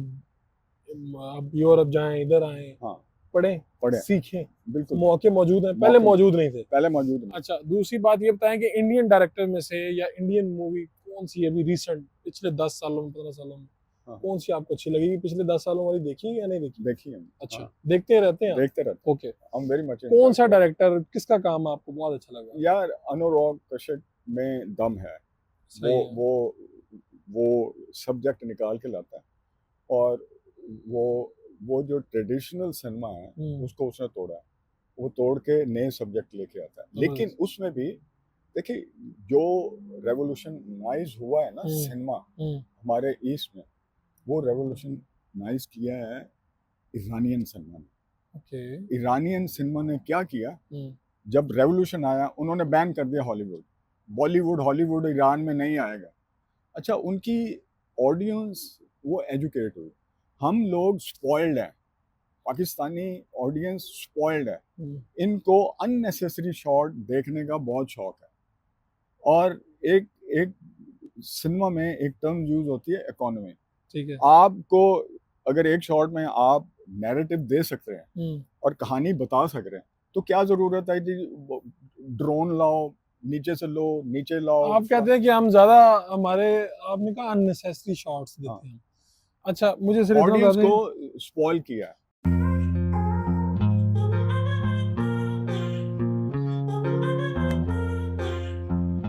अब यूरोप जाएं, इधर आए, हाँ, पढ़ें, पढ़े, सीखें, बिल्कुल, मौके मौजूद हैं, पहले मौके मौजूद नहीं थे। पहले मौजूद नहीं। अच्छा, दूसरी बात ये बताएं कि इंडियन डायरेक्टर में से या इंडियन मूवी कौन सी अभी रिसेंट पिछले 10 सालों में, 15 सालों में हाँ, कौन सी आपको अच्छी लगेगी? पिछले 10 सालों वाली देखी या नहीं देखी? देखिए हम, अच्छा, हाँ, देखते रहते हैं आप? देखते रहते हैं, okay. I am very much कौन सा इंटरेस्टेड। डायरेक्टर, किसका काम आपको बहुत अच्छा लगा? यार अनुराग कश्यप में दम है, वो सही है। वो वो सब्जेक्ट निकाल के लाता है, और वो वो जो ट्रेडिशनल सिनेमा है उसको उसने तोड़ा है, वो तोड़ के नए सब्जेक्ट लेके आता है। लेकिन जबरदस्त। उसमें भी देखिए, जो रेवोल्यूशनाइज हुआ है ना हम्म। सिनेमा हम्म। हमारे ईस्ट में, वो रेवोल्यूशनाइज किया है ईरानियन सिनेमा ने। ओके। ईरानियन सिनेमा ने क्या किया, हम्म। जब रेवोल्यूशन आया उन्होंने बैन कर दिया हॉलीवुड, बॉलीवुड हॉलीवुड ईरान में नहीं आएगा। अच्छा, उनकी ऑडियंस वो एजुकेट हुई, हम लोग स्पॉइल्ड हैं, पाकिस्तानी ऑडियंस स्पॉइल्ड है, हम्म। इनको अननेसेसरी शॉट देखने का बहुत शौक है। और एक एक सिनेमा में एक टर्म यूज होती है इकोनॉमी, ठीक है। आपको अगर एक शॉट में आप नैरेटिव दे सकते हैं हम्म। और कहानी बता सक रहे हैं, तो क्या जरूरत है कि ड्रोन लाओ, नीचे से लो, नीचे लाओ, आप कहते हैं कि हम ज्यादा, हमारे, आपने कहा अननेसेसरी शॉट्स हाँ, देते हैं। अच्छा, मुझे सिर्फ इतना बता ऑडियंस को दें। स्पॉइल किया है।